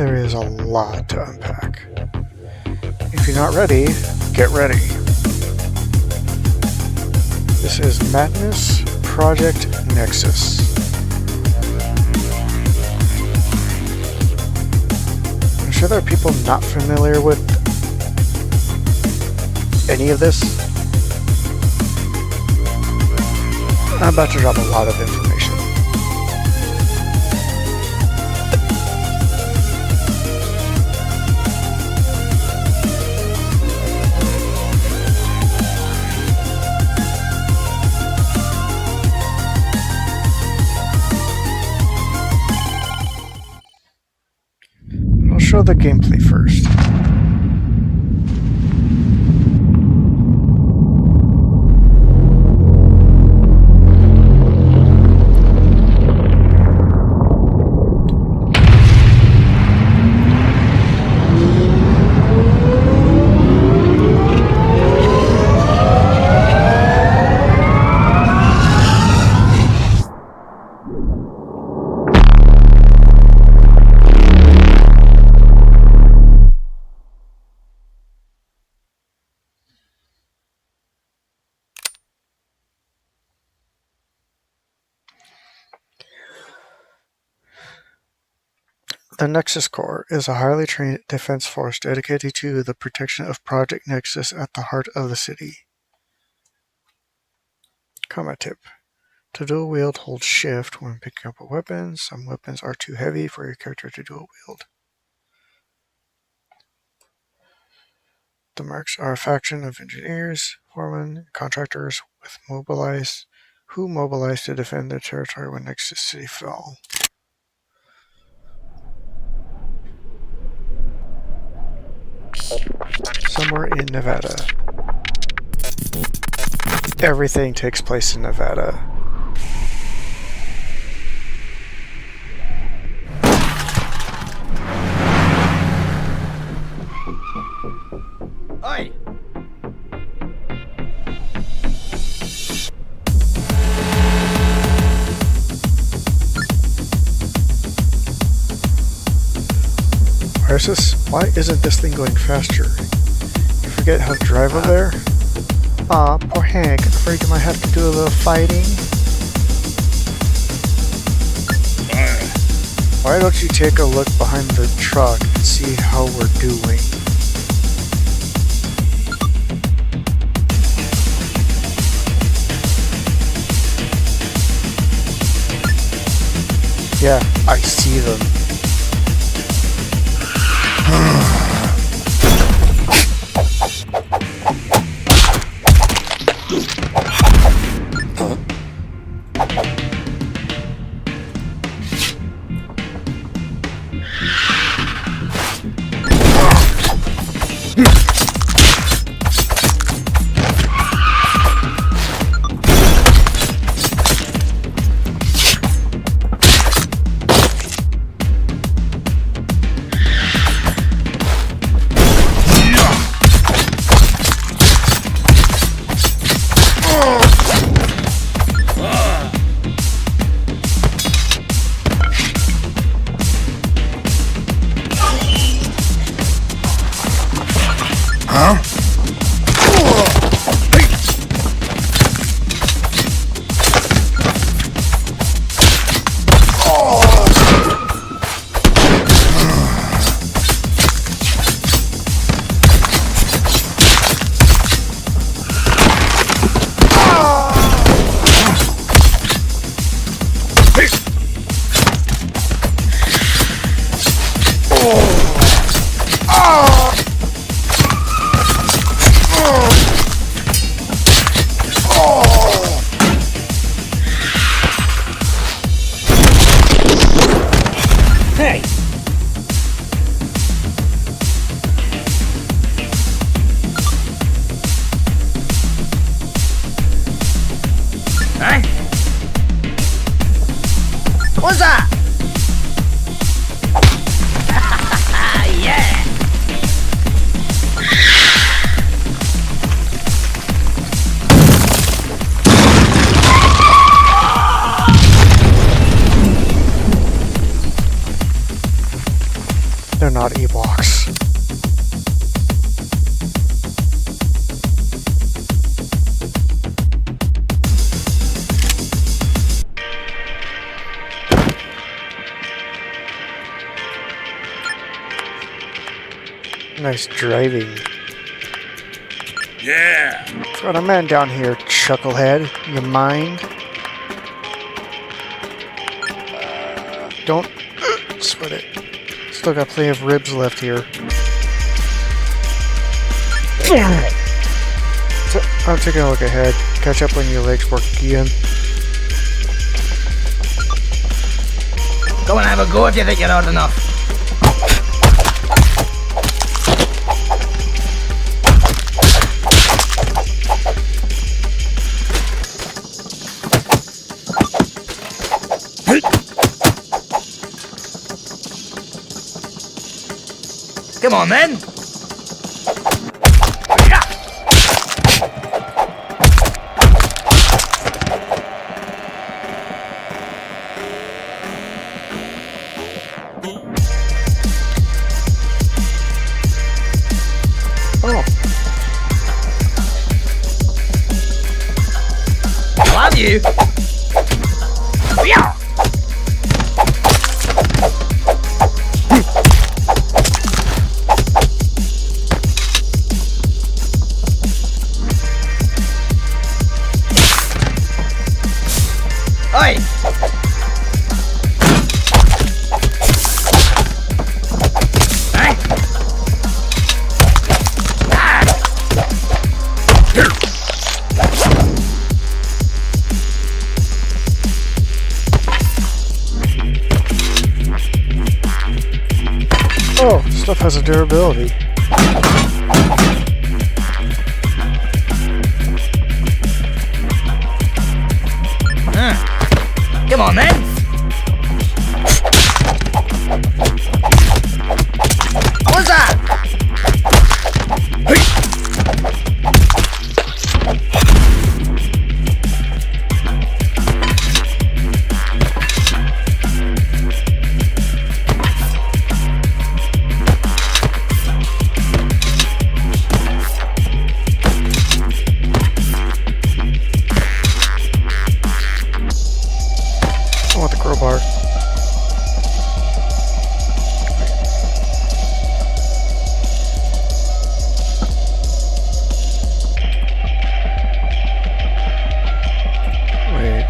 There is a lot to unpack. If you're not ready, get ready. This is Madness Project Nexus. I'm sure there are people not familiar with any of this. I'm about to drop a lot of information. I'll show the gameplay first. The Nexus Corps is a highly trained defense force dedicated to the protection of Project Nexus at the heart of the city. Combat tip. To dual wield, hold shift when picking up a weapon. Some weapons are too heavy for your character to dual wield. The Mercs are a faction of engineers, foremen, contractors who mobilized to defend their territory when Nexus City fell. Somewhere in Nevada. Everything takes place in Nevada. Oi! Crisis, why isn't this thing going faster? You forget how to drive over there? Aw, poor Hank, afraid you might have to do a little fighting. Why don't you take a look behind the truck and see how we're doing? Yeah, I see them. about E blocks. Nice driving. Yeah! Got a man down here, chucklehead. You mind? Don't sweat it. Still got plenty of ribs left here. I'm taking a look ahead. Catch up when your legs work again. Go and have a go if you think you're old enough. Come on then. Oh. I'll have you. Yeah. Oi! Hey! Oh, stuff has a durability. Come on then. What's that? I want the crowbar. Wait.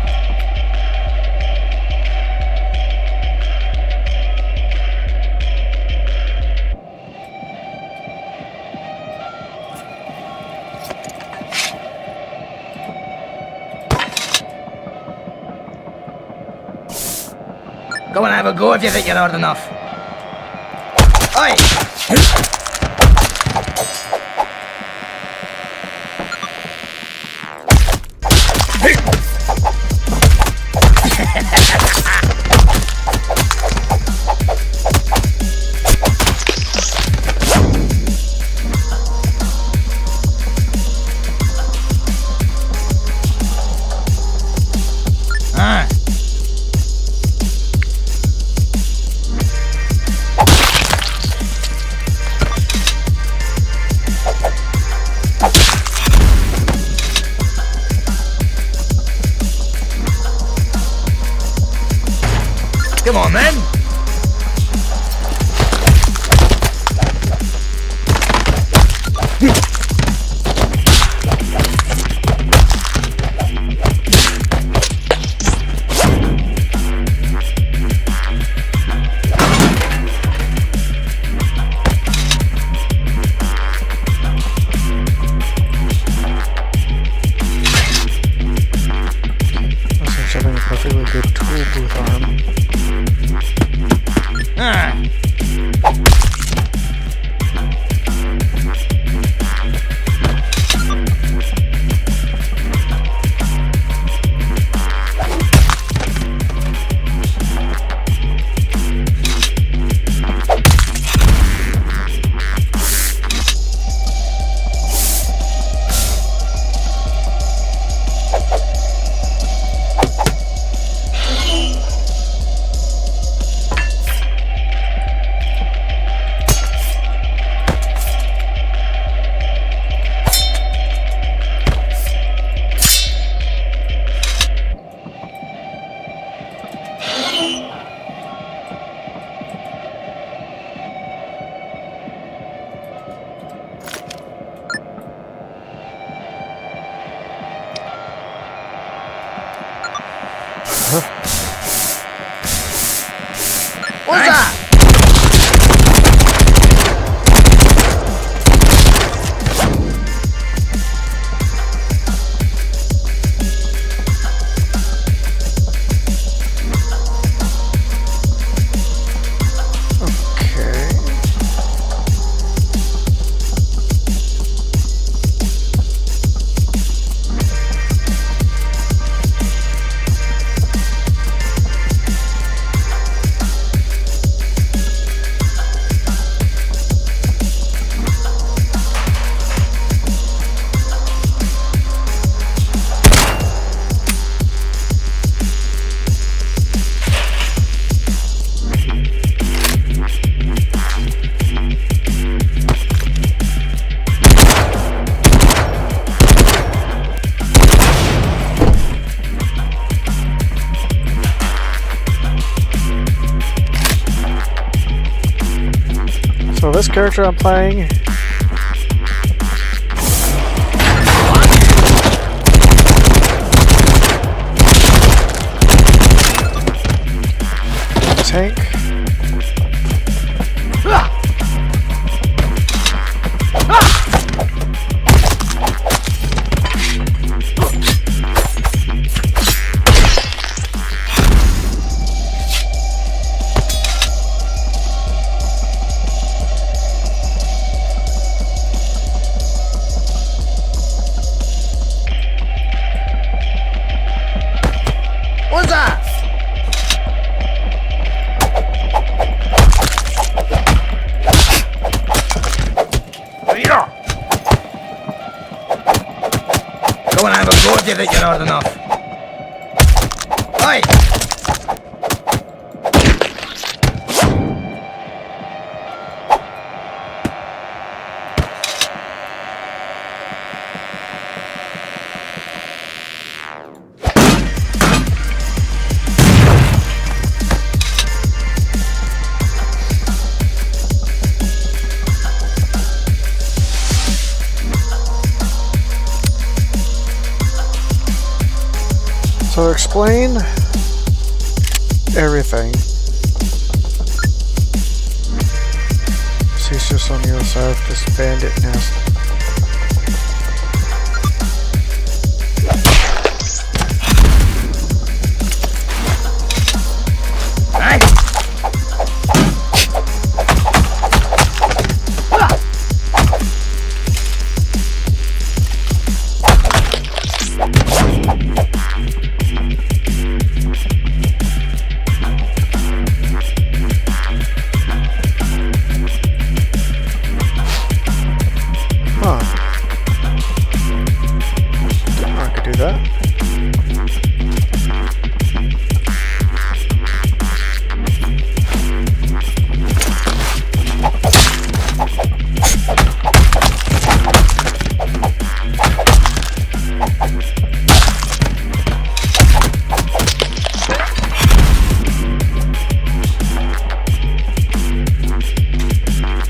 Go and have a go if you think you're old enough. Oi! What's that? So this character I'm playing tank. What's that? Go and have a go, you think you're hard enough. Hey! So explain everything. He's just on the other side of this bandit nest.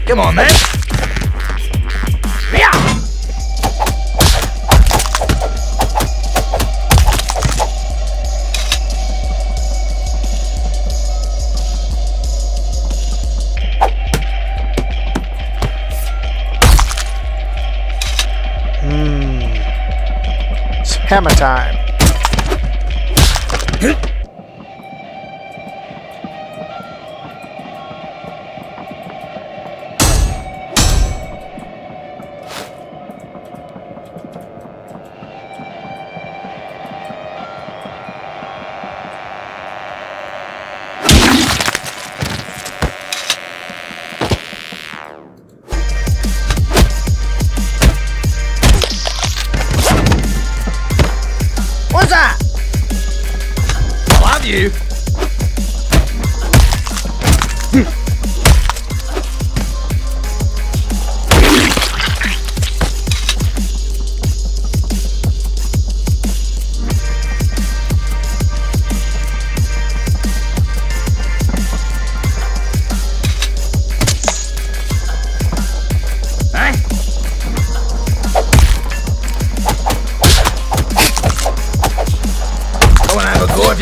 Come on, man. Yeah. It's hammer time. What's that?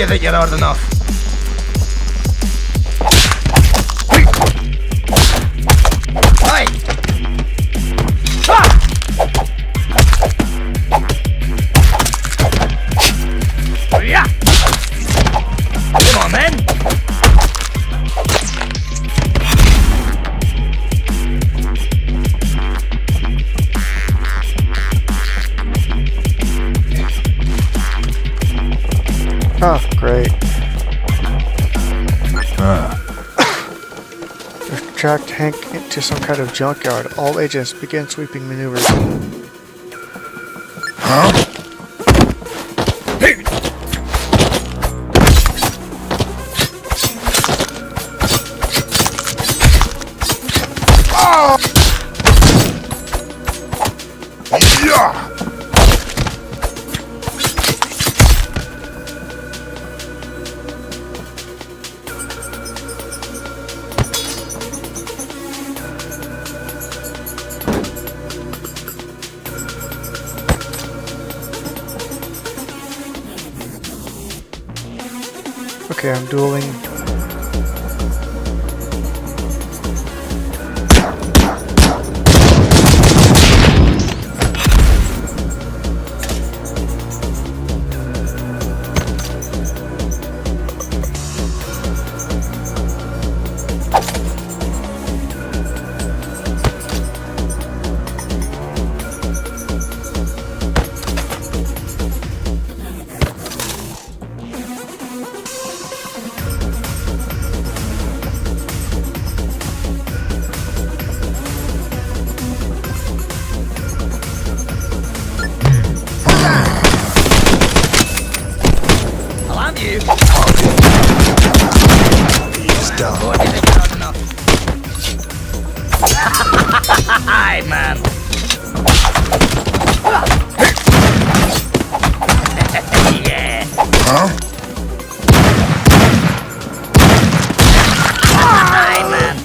if you think you're hard enough. Hey! Ah! Yeah! Come on, man! Oh, great. We've tracked Hank into some kind of junkyard. All agents begin sweeping maneuvers. Huh? Yeah! Okay, I'm dueling. You. He's down. Oh, I think you're hard enough. Hi, man. Yeah. Huh? Hi, man.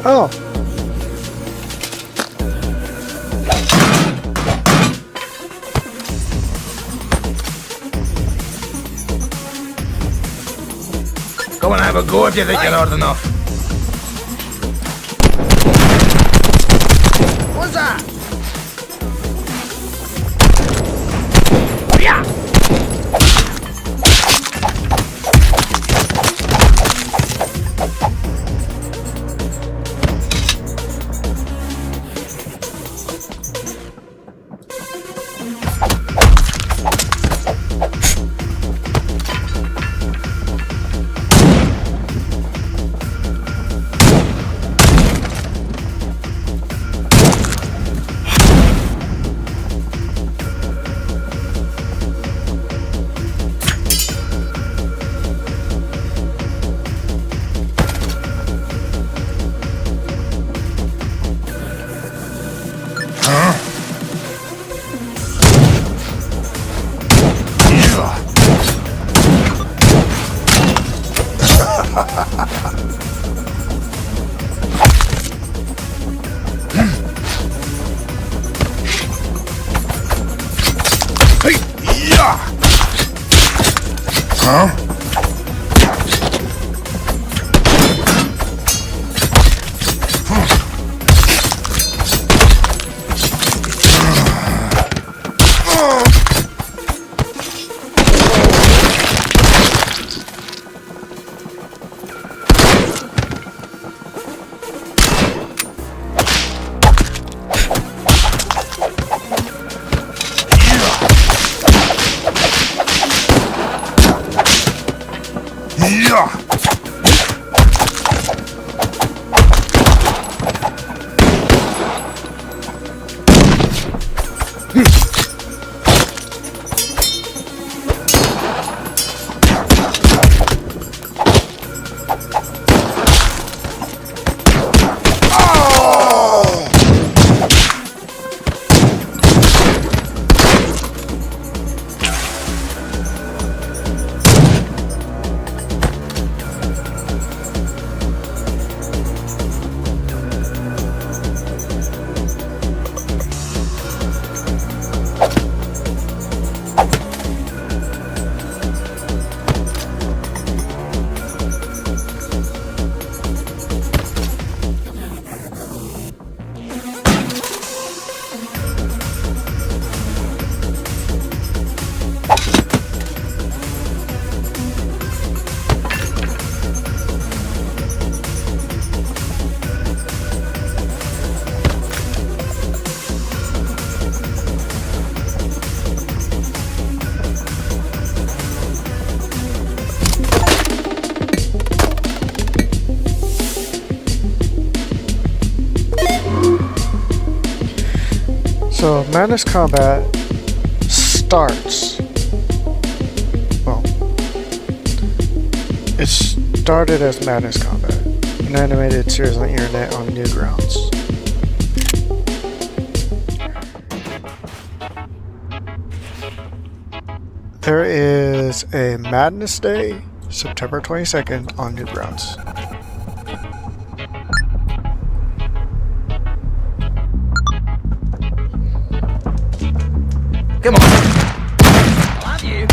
Oh! Go and have a go if you think you're hard enough. What's that? Yeah. Huh? So Madness Combat starts. Well, it started as Madness Combat, an animated series on the internet on Newgrounds. There is a Madness Day, September 22nd on Newgrounds. Come on. I'll have you.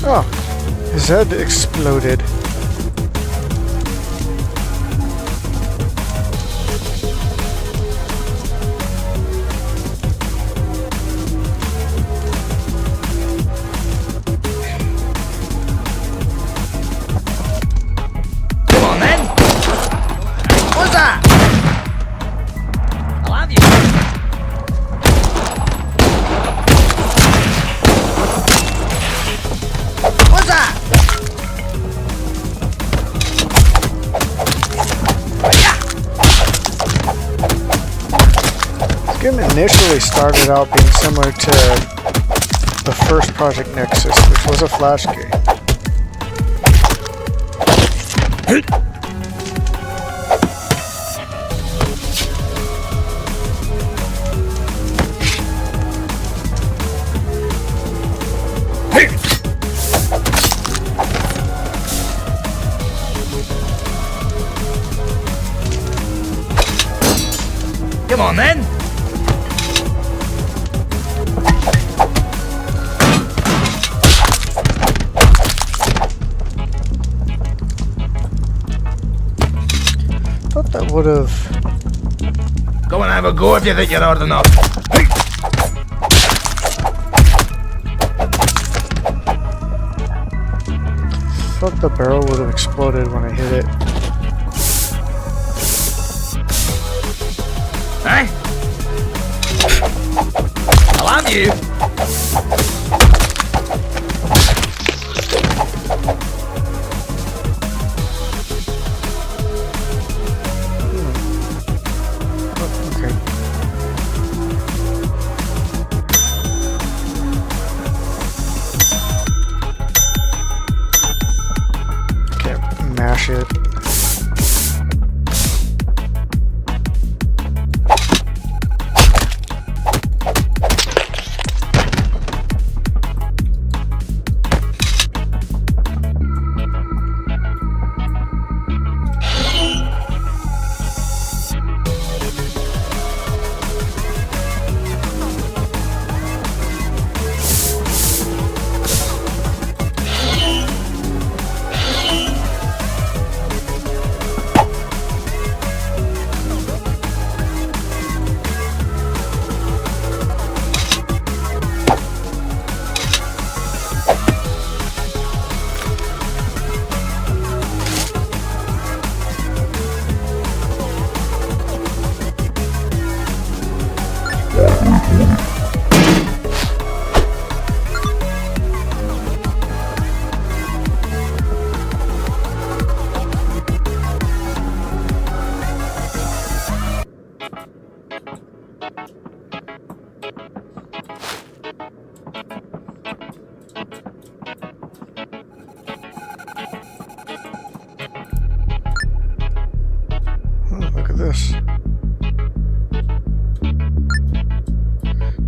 Oh, his head exploded. Come on then. What's that? I'll have you. What's that? This game initially started out being similar to the first Project Nexus, which was a Flash game. Come on then. Thought that would have. Go and have a go if you think you're hard enough. Thought the barrel would have exploded when I hit it. Eh? I'll have you. Okay. Can't mash it. Look at this.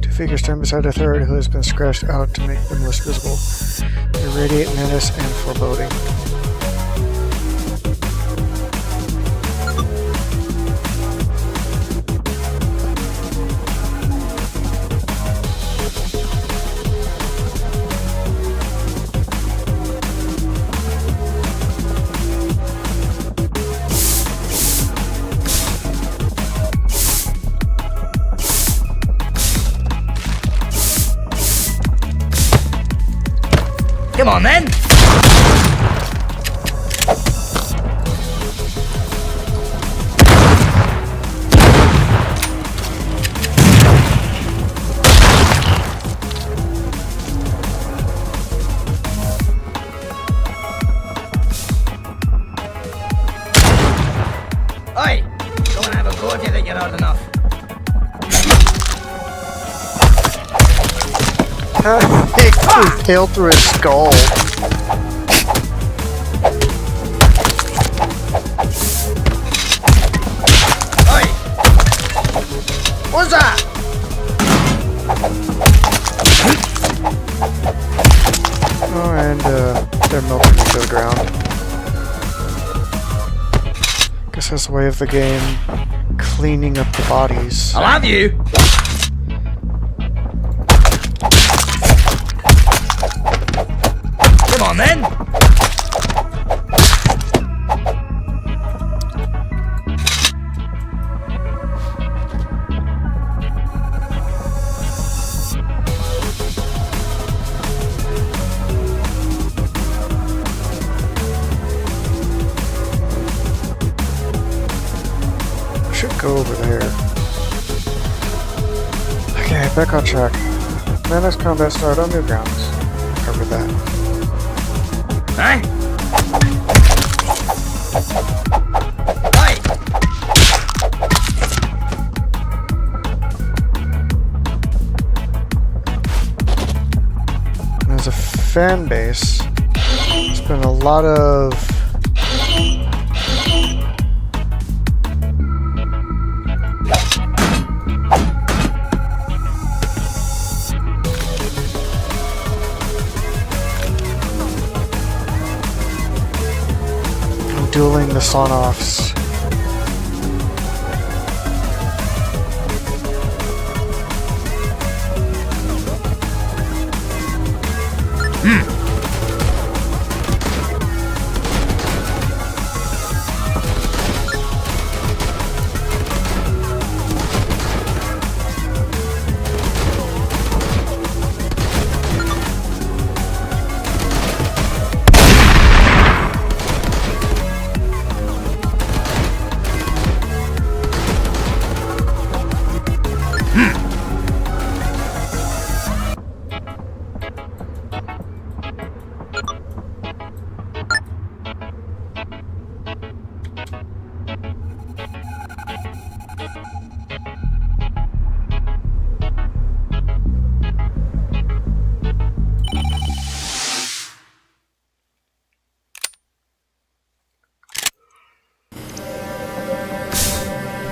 Two figures stand beside a third who has been scratched out to make them less visible. They radiate menace and foreboding. Come on then. It impaled through his skull. Oi! What's that? Oh, and they're melting into the ground. Guess that's the way of the game, cleaning up the bodies. I'll have you. Come on then. Should go over there. Okay, back on track. Menace combat start on new grounds. Cover that. Hey? Hey! There's a fan base. There's been a lot of dueling the son-offs.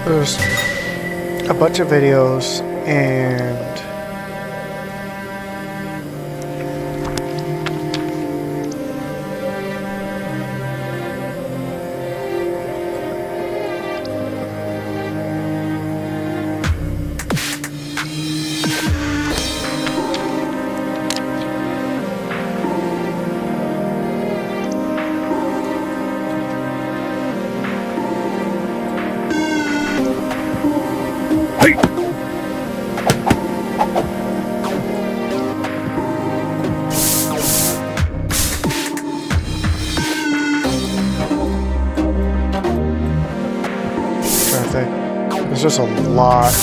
There's a bunch of videos and there's just a lot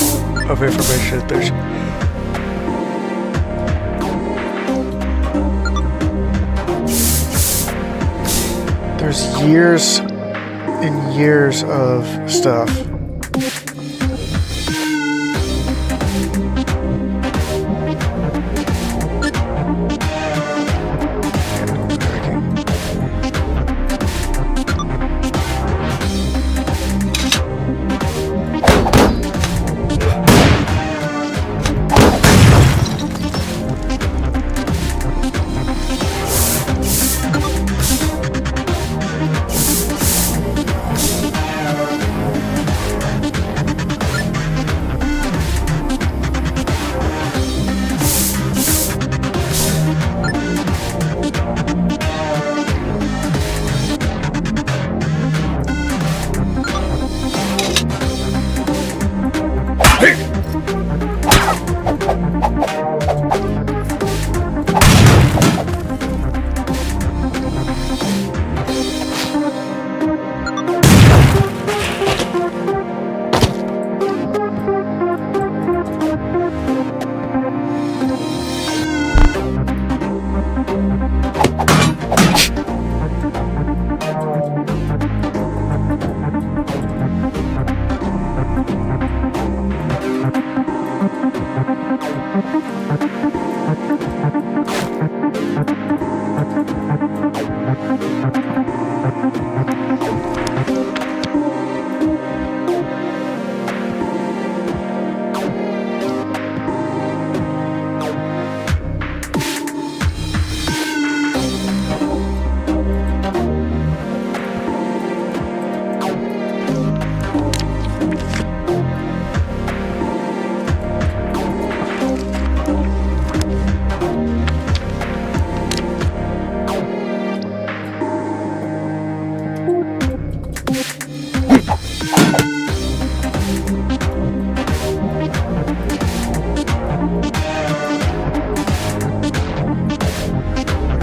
of information. There's years and years of stuff.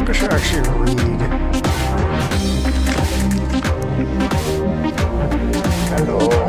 maybe I should actually read. Hello.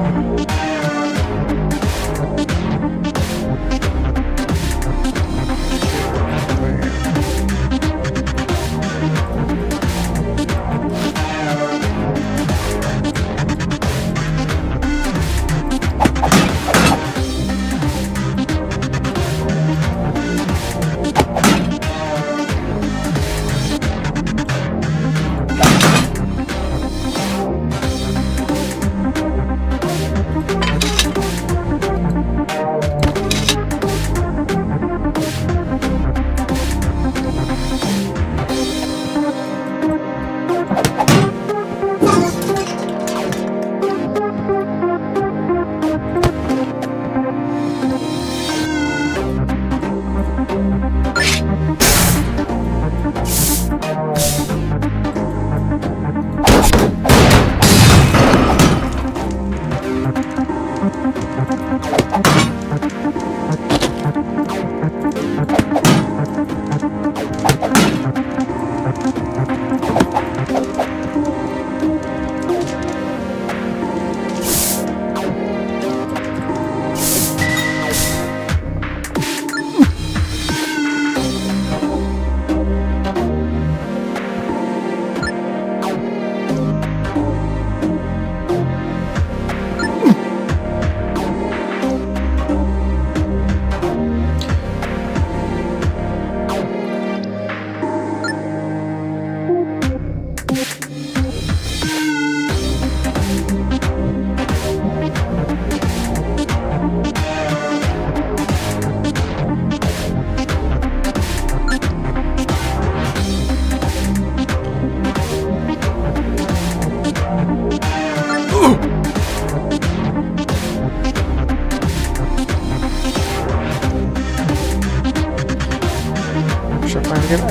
Should I find again?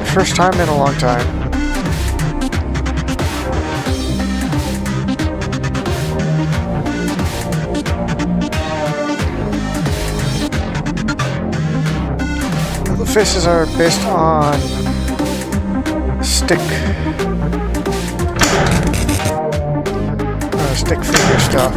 First time in a long time. The faces are based on stick figure stuff.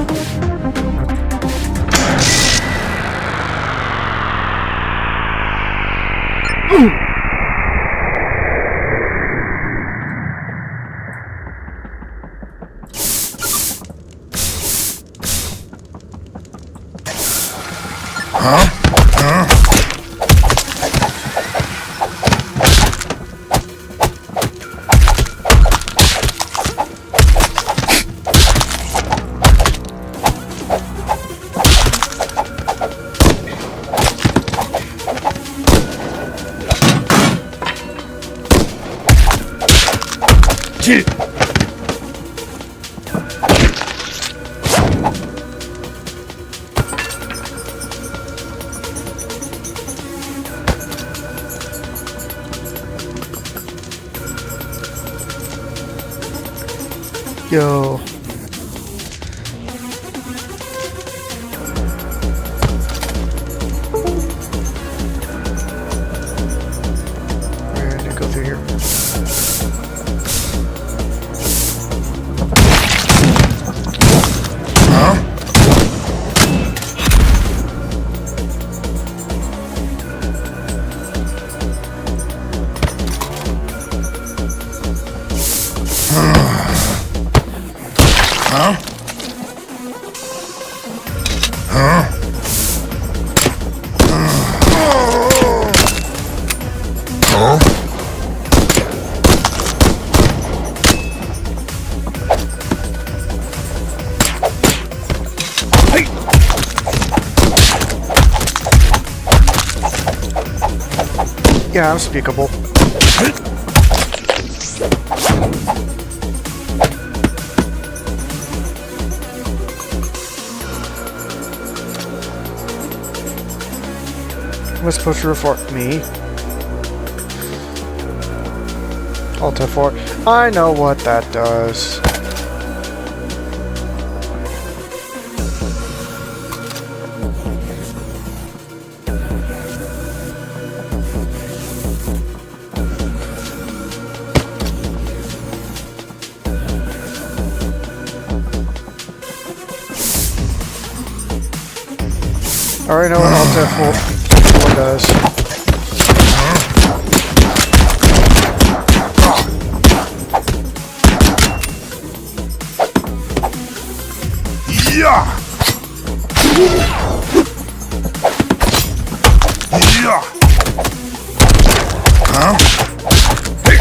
Yo. Where did it go through here? Yeah, unspeakable. What's supposed to report me? Alt F4. I know what that does. I already know what Alt F4 does. Yeah. Yeah. Huh? Hey.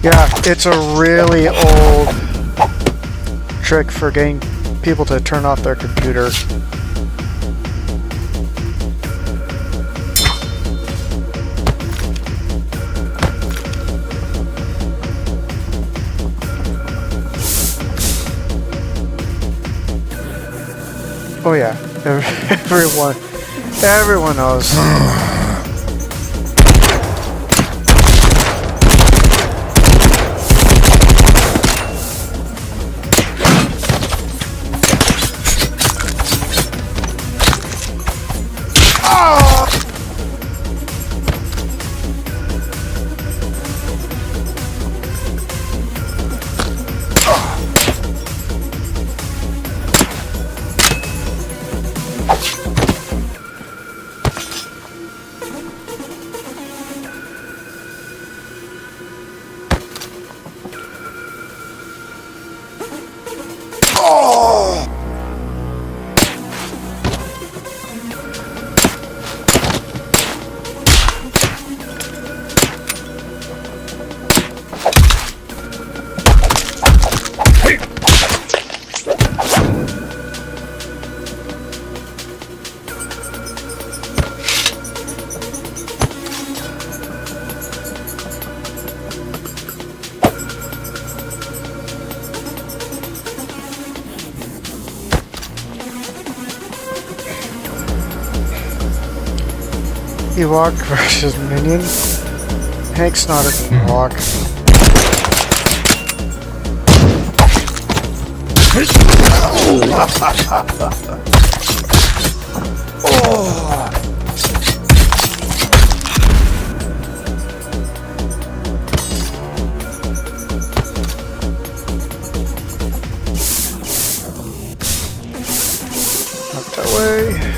Yeah, it's a really old trick for getting people to turn off their computer. Oh yeah, everyone knows. Ewok versus Minion. Hank's not an Ewok. Not that way.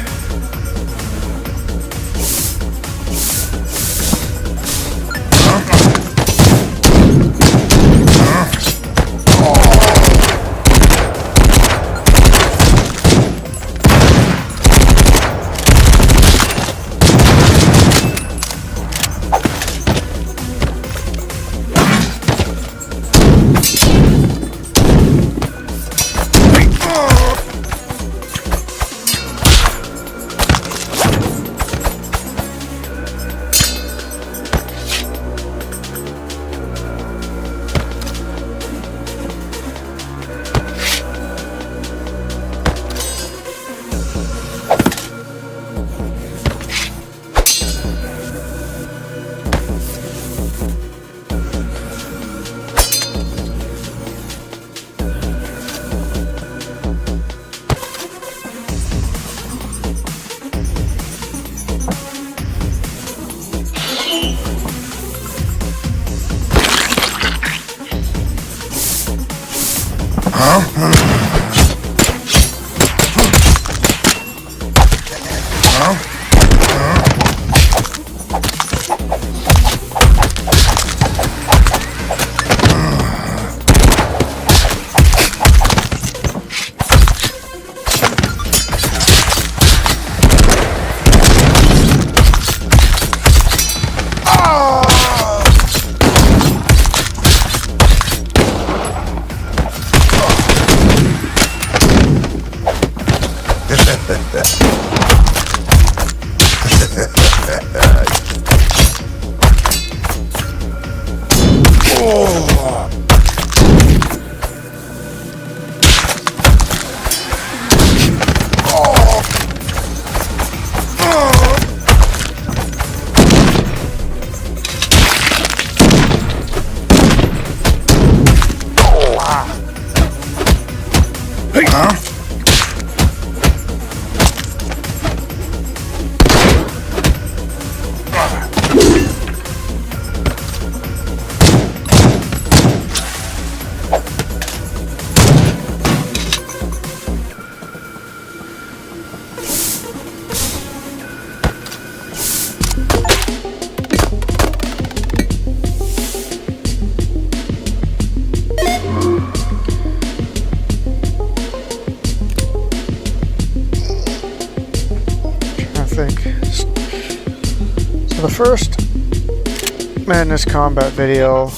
For the first Madness Combat video,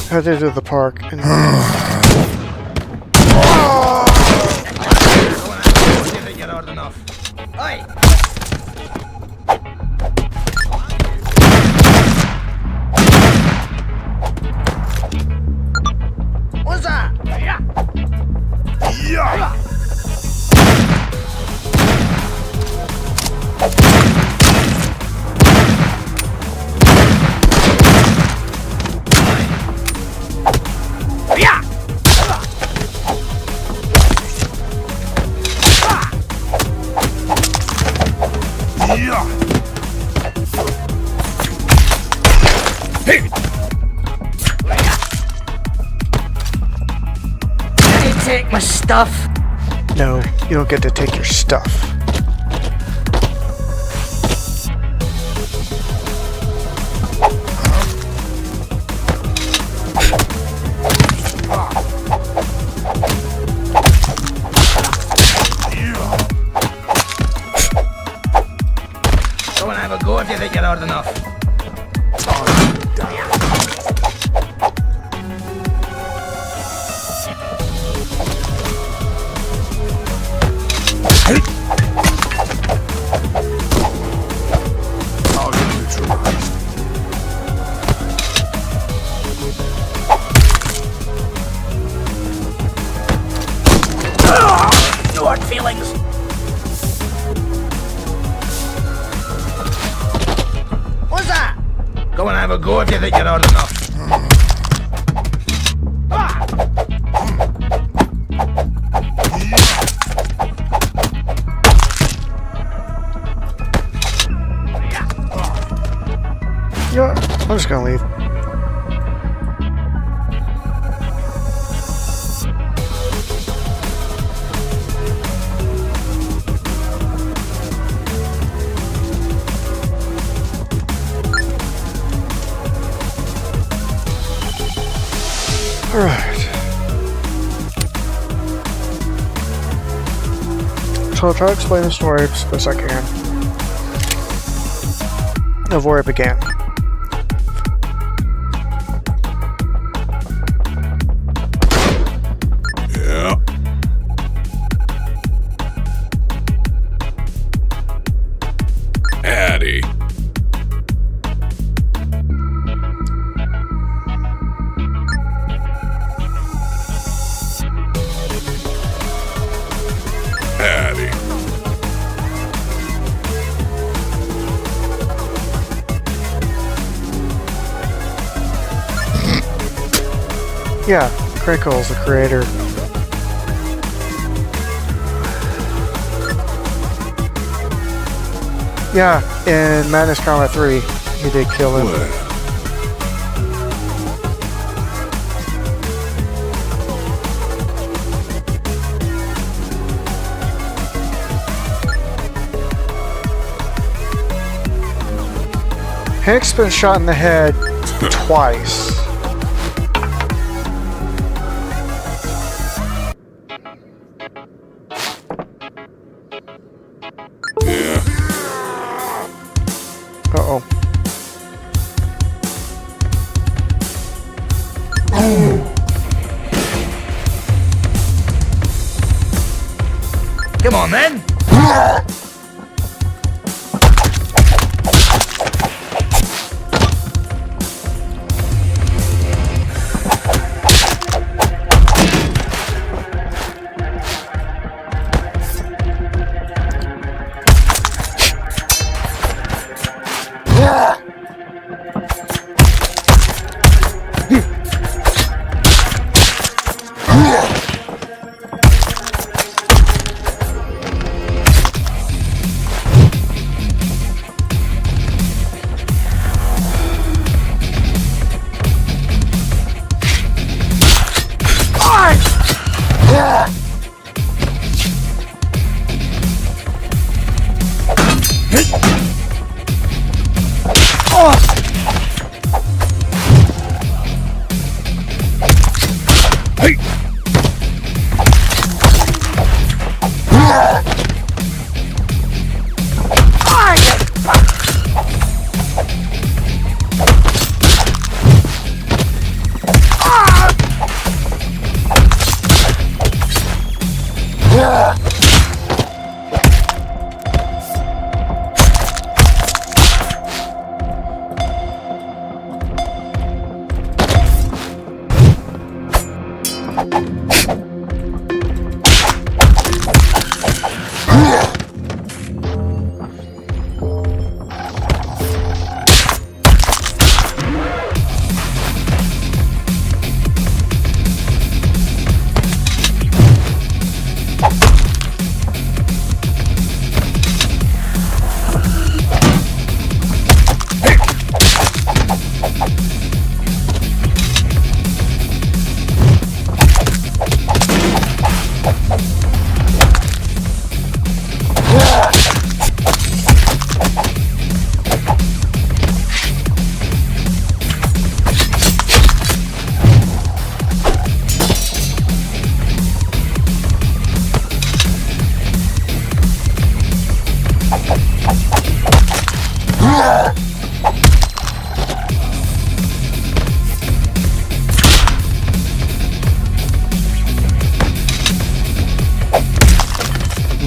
headed to the park and Get hard enough. Hey! What's that? Yeah! Yeah! Yeah! Yeah! Hey! Can you take my stuff? no, you don't get to take your stuff. Go and have a go if you think you're hard enough. Target neutralized. No hard feelings. What's that? Go and have a go if you think you're hard enough. You know what? I'm just gonna leave. Alright. So I'll try to explain the story as best I can of where it began. Yeah. Addy. Addy. Yeah, Krakel's the creator. Yeah, in Madness Combat 3, he did kill him. Well. Hank's been shot in the head twice. Yeah. Uh-oh. Come on then.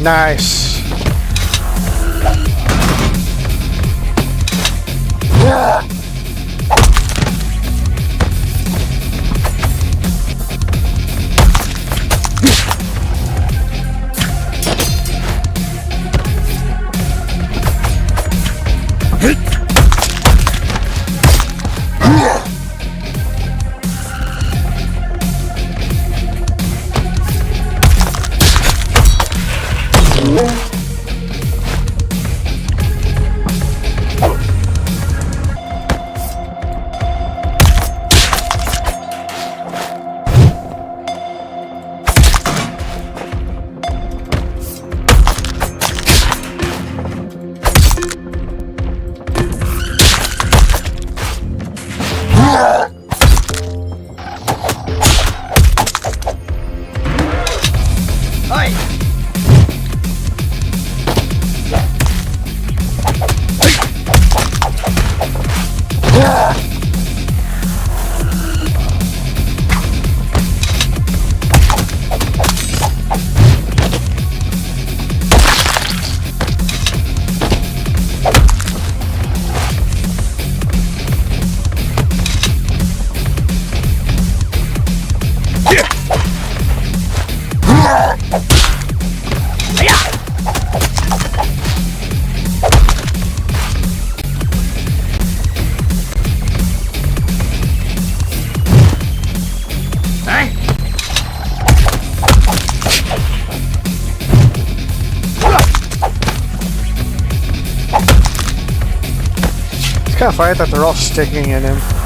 Nice. Kind of funny that they're all sticking in him.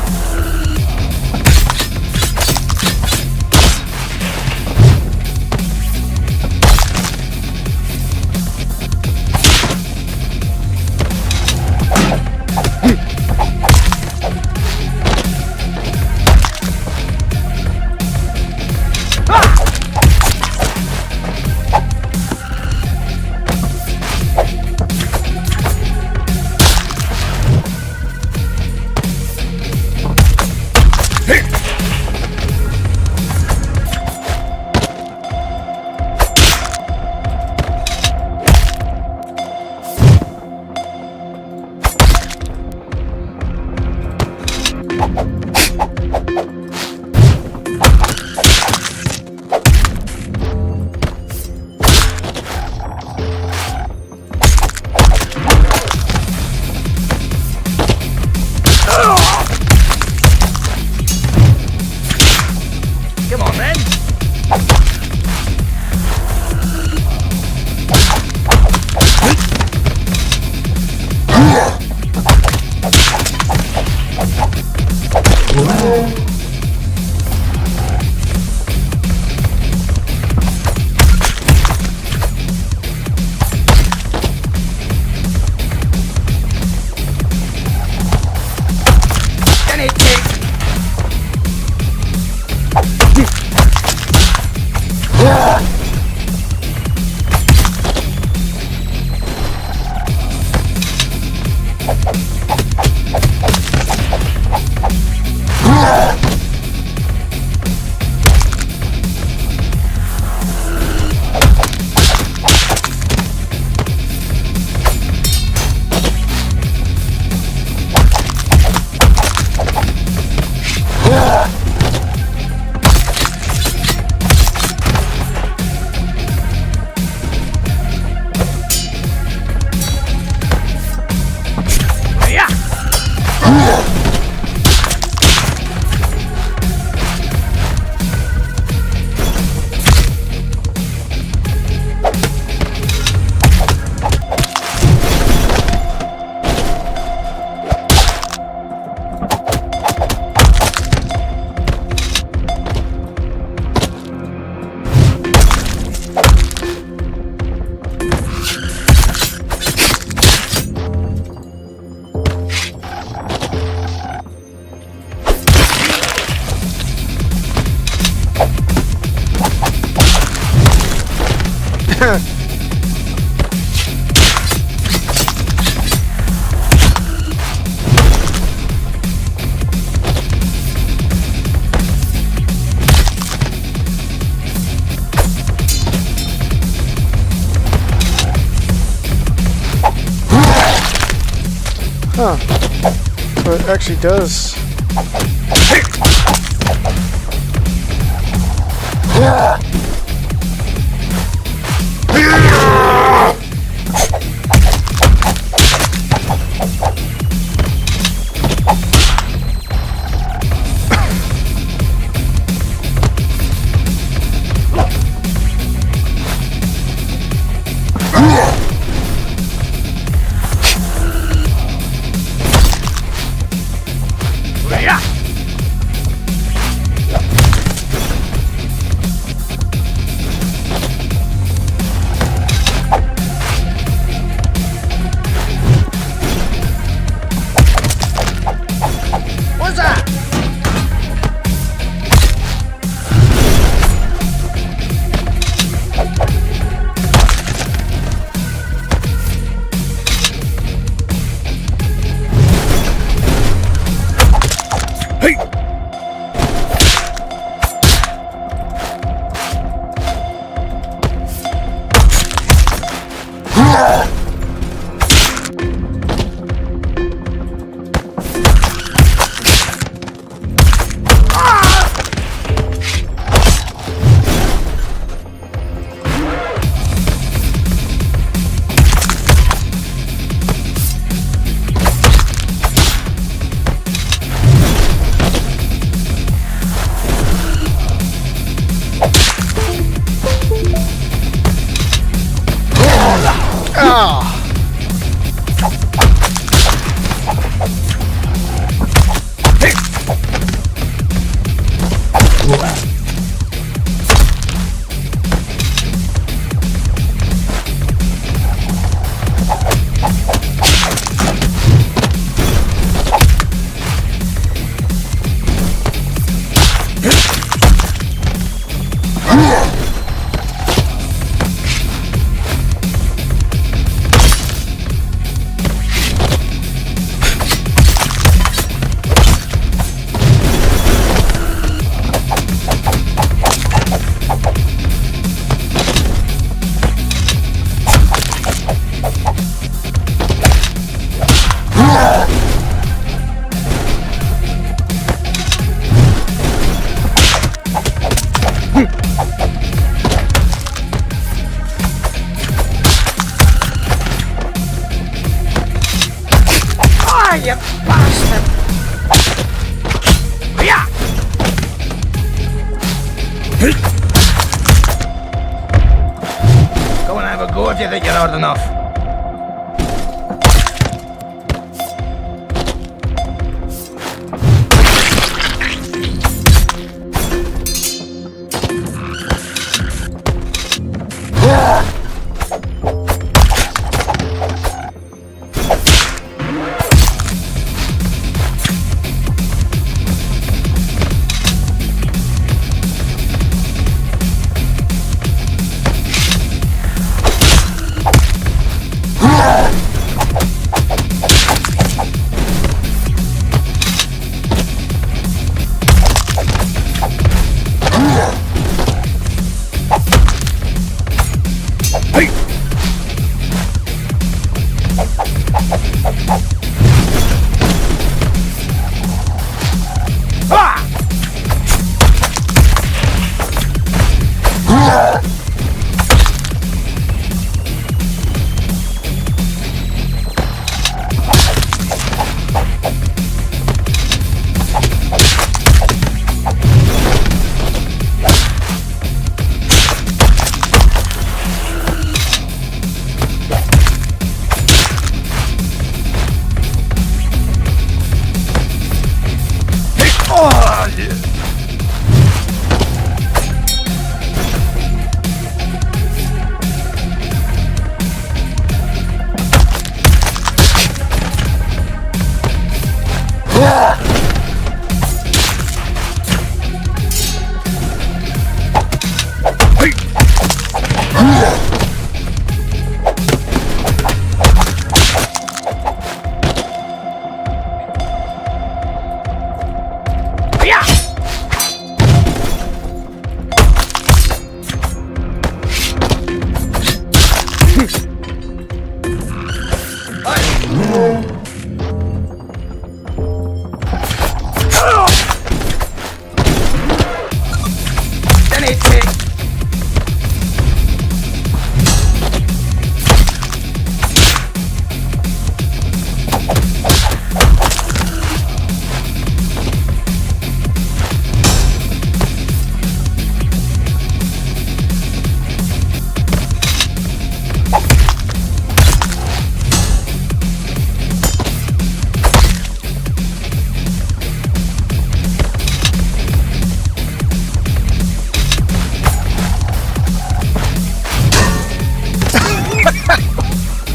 Huh. So it actually does. What's that? Ah! Ah, you bastard! Yeah! Go and have a go if you think you're hard enough.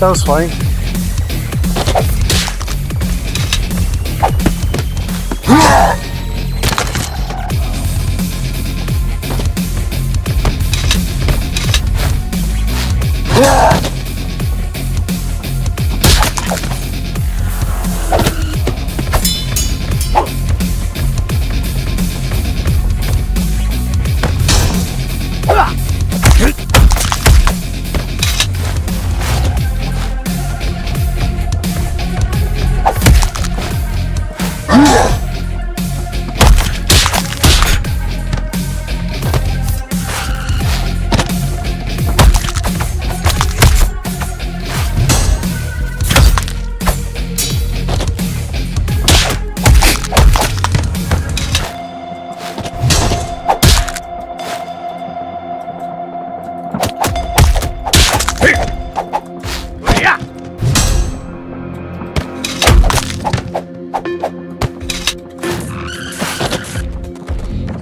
That was funny.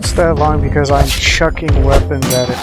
It's that long because I'm chucking weapons at it.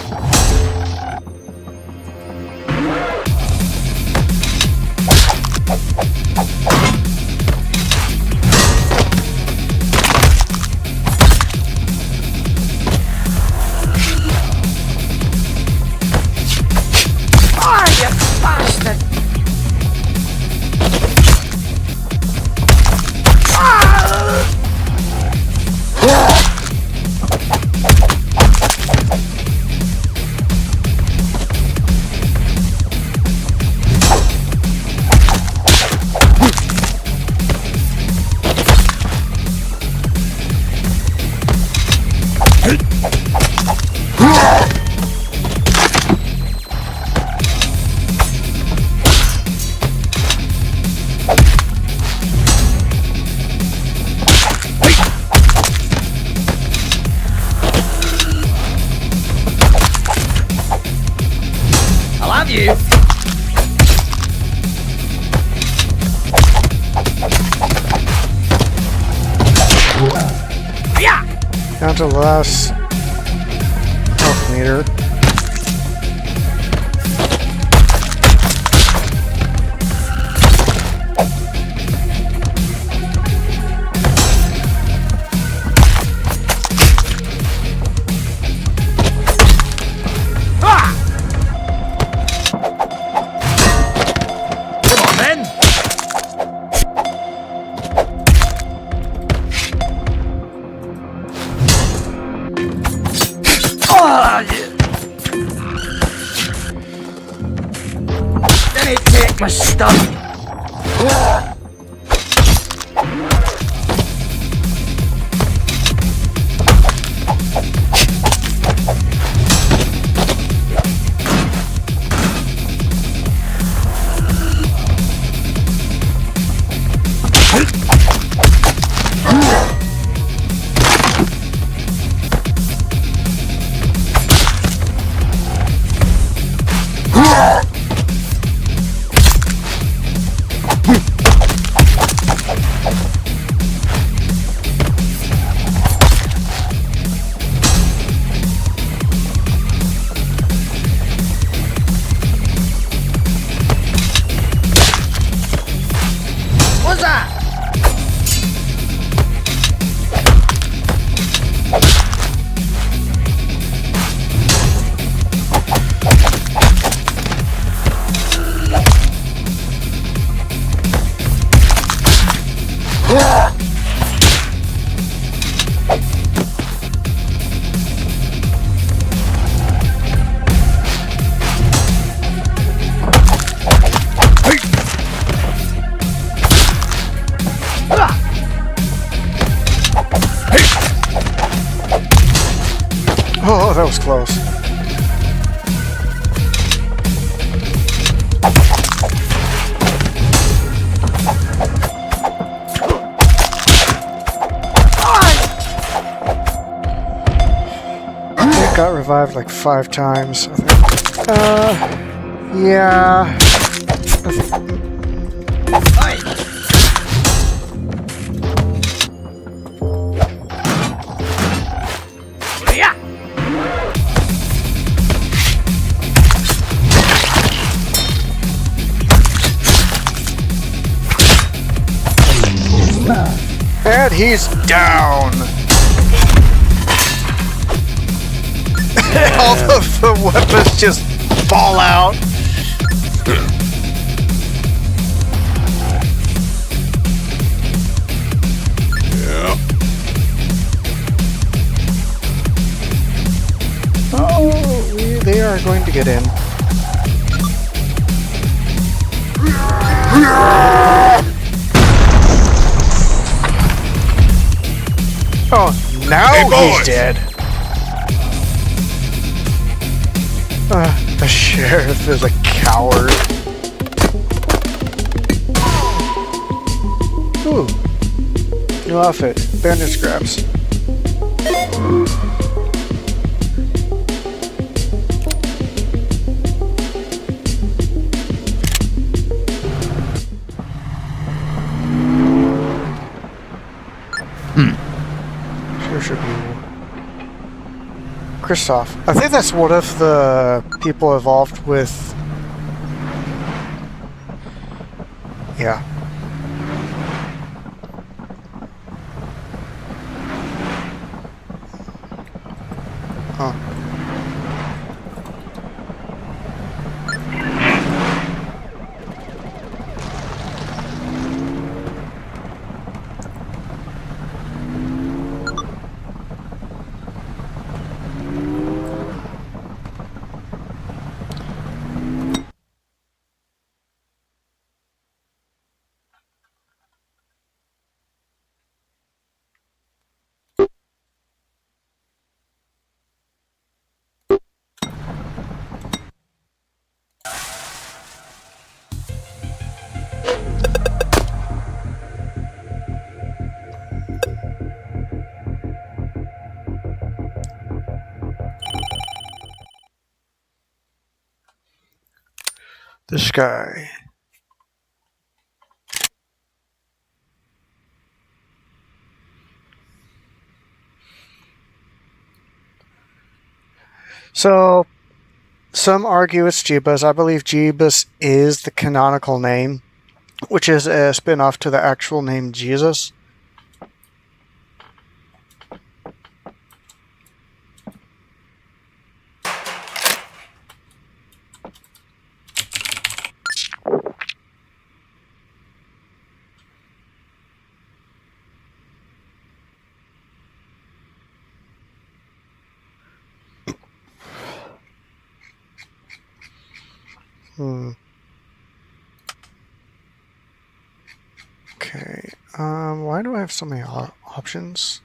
You. Down to the last health meter. Let me take my stuff. What's that? Oh, that was close. It got revived like 5 times. Yeah. he's down. All of the weapons just fall out. Yeah. Oh, they are going to get in. Oh, now Hey, he's boys. dead. The sheriff is a coward. Ooh. New outfit. Bandit scraps. Sure should be. Christoph. I think that's one of the people involved with... Yeah. Huh. This guy. So, some argue it's Jeebus. I believe Jeebus is the canonical name, which is a spin-off to the actual name Jesus. Okay. Why do I have so many options?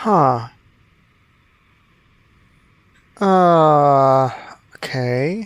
Huh. Okay.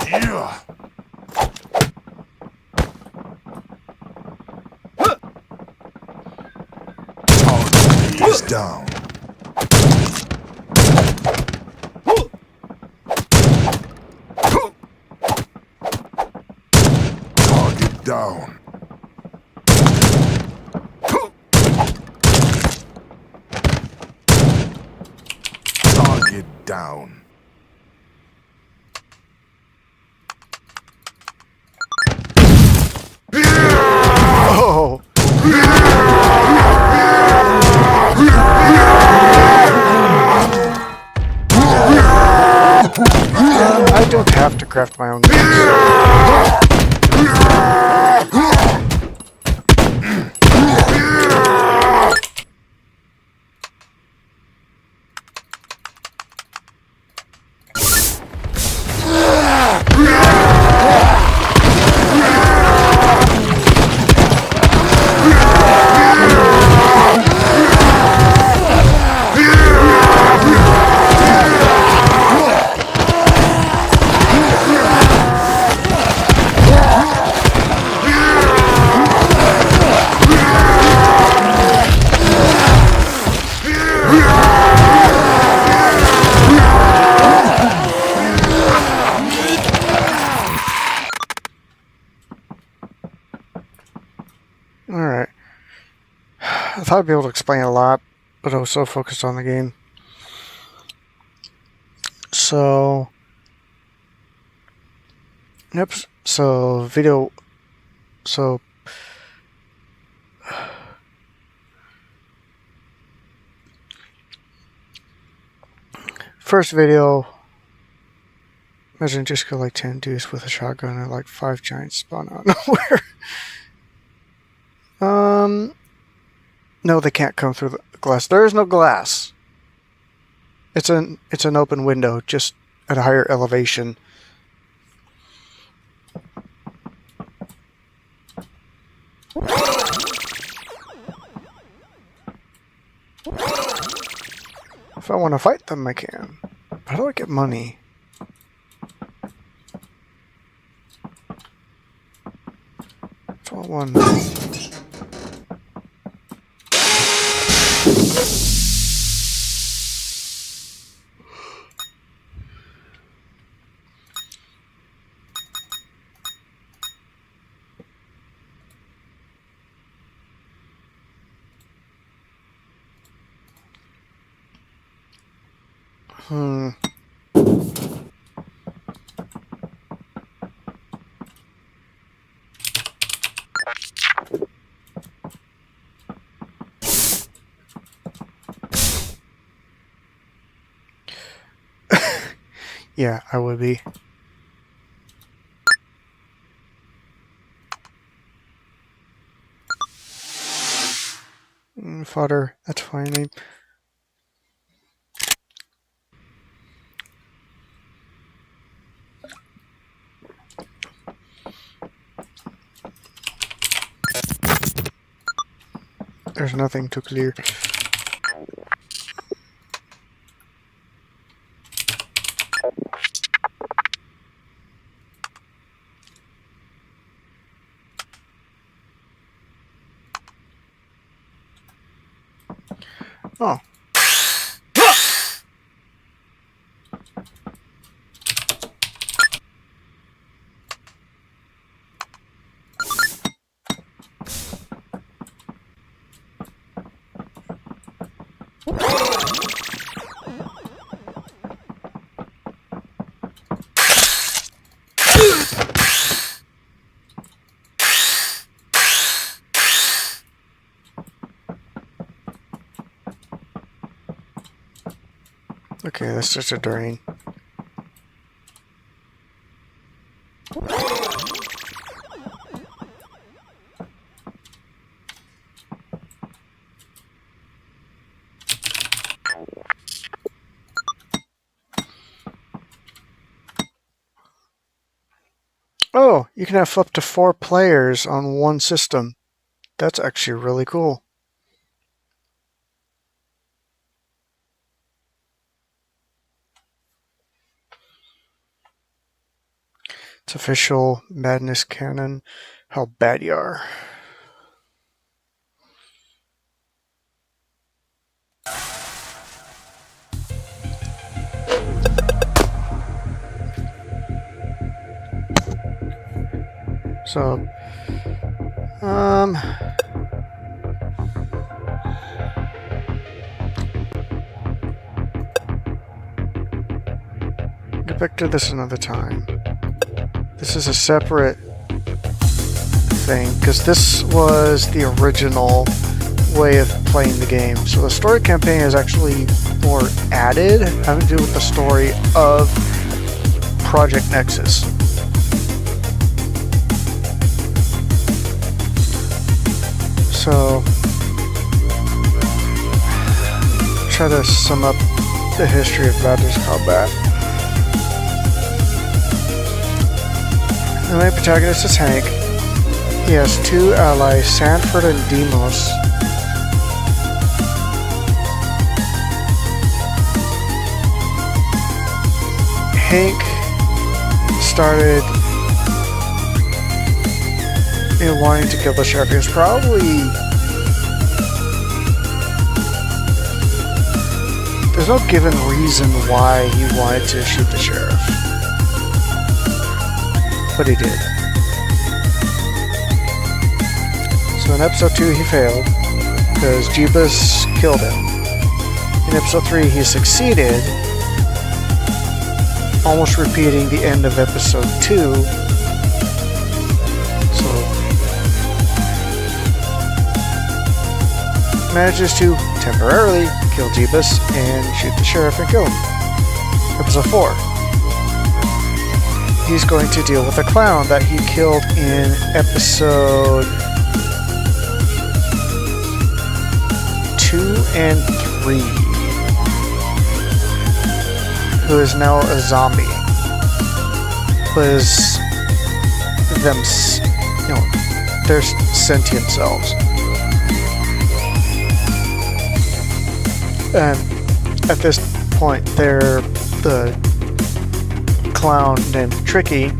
Yeah. He's down. Target down. Target down. Oh! I don't have to craft my own guns. Alright. I thought I'd be able to explain a lot, but I was so focused on the game. So... Yep, so video... So... First video... Imagine just go like 10 dudes with a shotgun and like 5 giants spawn out of nowhere. No, they can't come through the glass. There is no glass. It's an open window, just at a higher elevation. If I want to fight them, I can. How do I get money? If I want Yeah, I would be. Fodder, that's fine. There's nothing to clear. Oh. Okay, that's just a drain. Oh, you can have up to 4 players on one system. That's actually really cool. It's official Madness Canon. How bad you are. So, get back to this another time. This is a separate thing, because this was the original way of playing the game. So the story campaign is actually more added, having to do with the story of Project Nexus. So, try to sum up the history of Madness Combat. The main protagonist is Hank. He has 2 allies, Sanford and Demos. Hank started wanting to kill the sheriff. He was probably... There's no given reason why he wanted to shoot the sheriff. But he did. So in episode 2 he failed, because Jeebus killed him. In episode 3 he succeeded, almost repeating the end of episode 2. So manages to temporarily kill Jeebus and shoot the sheriff and kill him. Episode 4. He's going to deal with the clown that he killed in episode 2 and 3, who is now a zombie, was them, they're sentient selves. And at this point, they're the clown named Tricky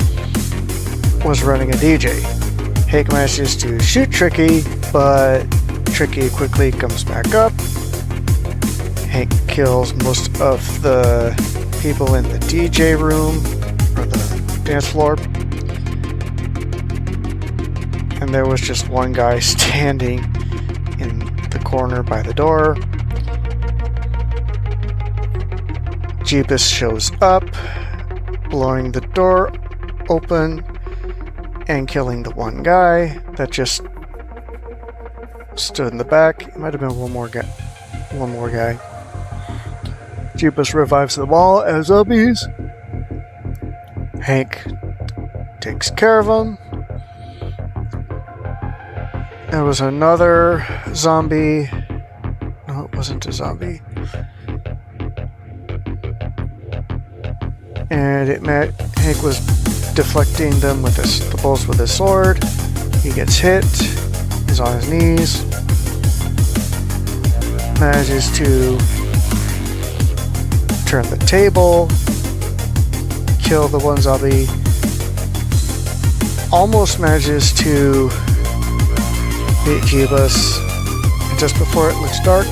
was running a DJ. Hank manages to shoot Tricky, but Tricky quickly comes back up. Hank kills most of the people in the DJ room, or the dance floor. And there was just one guy standing in the corner by the door. Jeebus shows up, blowing the door open and killing the one guy that just stood in the back. It might have been one more guy. Jeebus revives them all as zombies. Hank takes care of them. There was another zombie. No, it wasn't a zombie. And Hank was deflecting them with the bullets with his sword. He gets hit. He's on his knees. manages to turn the table, kill the one zombie, almost manages to beat Jeebus, and just before it looks dark,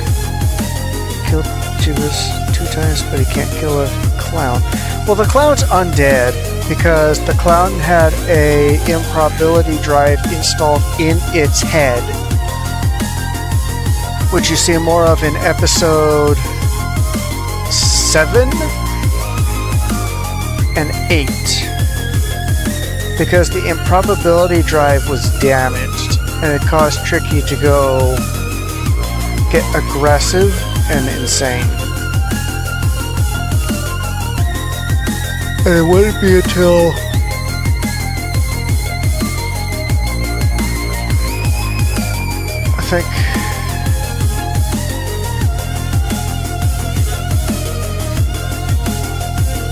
killed Jeebus 2 times, but he can't kill a clown. Well, the clown's undead because the clown had a improbability drive installed in its head, which you see more of in episode 7 and 8, because the improbability drive was damaged and it caused Tricky to go get aggressive and insane. And it wouldn't be until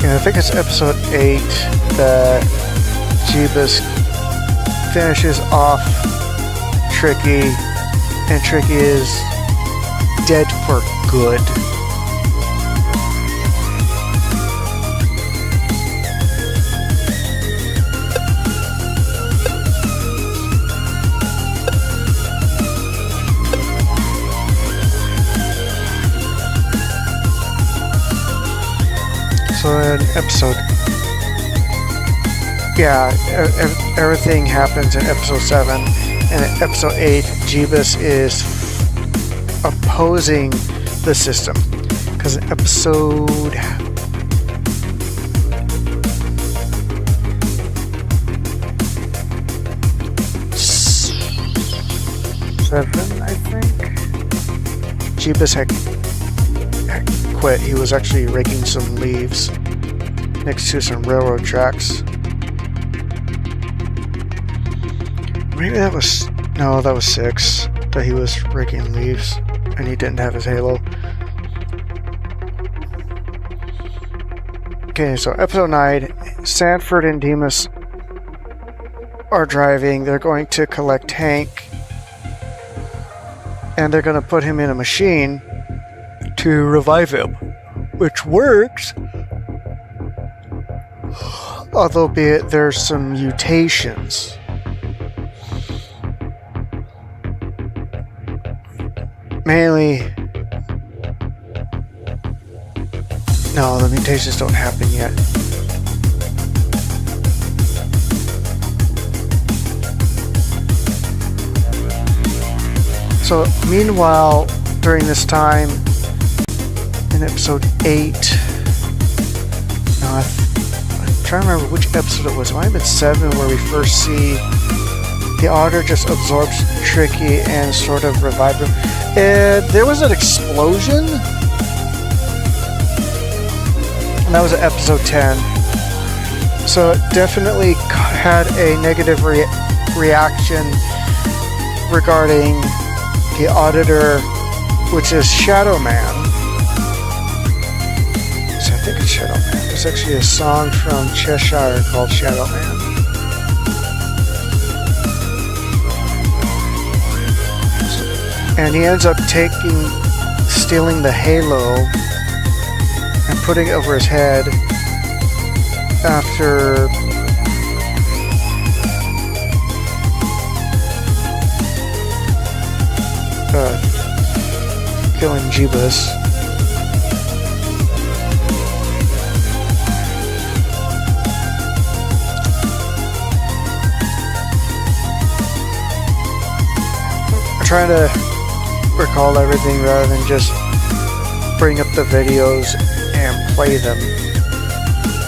I think it's episode 8 that Jeebus finishes off Tricky, and Tricky is dead for good. So in episode, everything happens in episode 7, and in episode 8, Jeebus is opposing the system, because in episode 7, I think, Jeebus had quit. He was actually raking some leaves next to some railroad tracks. Maybe that was... no, that was 6, that he was raking leaves and he didn't have his halo. Okay, so episode 9, Sanford and Demas are driving. They're going to collect Hank, and they're going to put him in a machine to revive him, which works, although be it there's some mutations. Mainly, no, the mutations don't happen yet. So meanwhile, during this time, in episode 8, I'm trying to remember which episode it was. It might have been 7, where we first see the otter just absorbs Tricky and sort of revives him. There was an explosion, and that was at episode 10. So it definitely had a negative reaction regarding the auditor, which is Shadow Man. So I think it's Shadow Man. There's actually a song from Cheshire called Shadow Man. And he ends up stealing the halo and putting it over his head after killing Jeebus. I'm trying to recall everything rather than just bring up the videos and play them,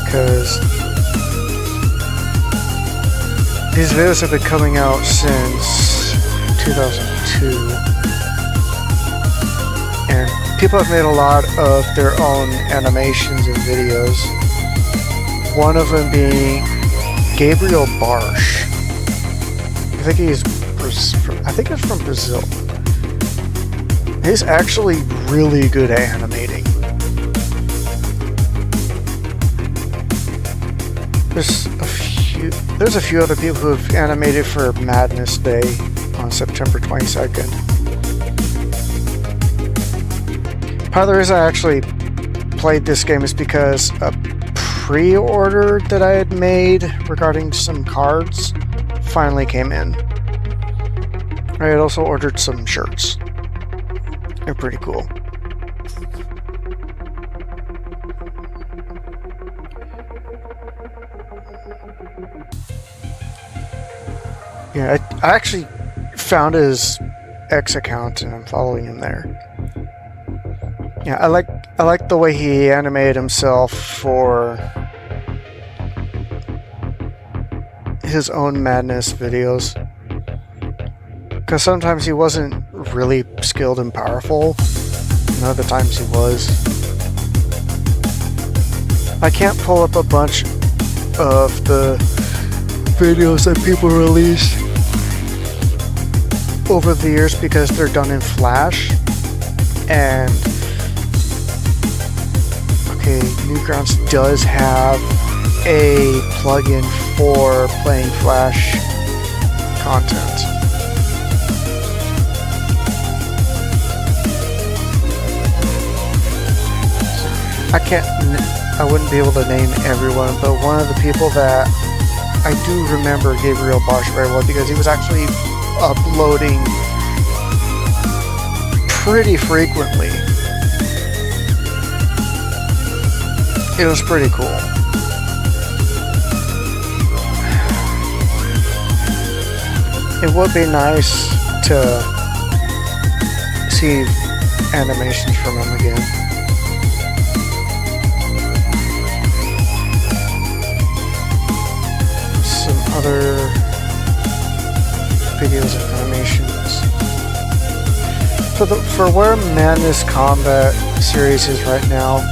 because these videos have been coming out since 2002, and people have made a lot of their own animations and videos, one of them being Gabriel Barsh. I think it's from Brazil. He's actually really good at animating. There's a few other people who have animated for Madness Day on September 22nd. Part of the reason I actually played this game is because a pre-order that I had made regarding some cards finally came in. I had also ordered some shirts. They're pretty cool. Yeah, I actually found his X account and I'm following him there. Yeah, I like the way he animated himself for his own madness videos. Because sometimes he wasn't really skilled and powerful, and other times he was. I can't pull up a bunch of the videos that people release over the years because they're done in Flash. And okay, Newgrounds does have a plugin for playing Flash content. I wouldn't be able to name everyone, but one of the people that I do remember Gabriel Bosch very well because he was actually uploading pretty frequently. It was pretty cool. It would be nice to see animations from him again. Some other videos of animations. For where Madness Combat series is right now,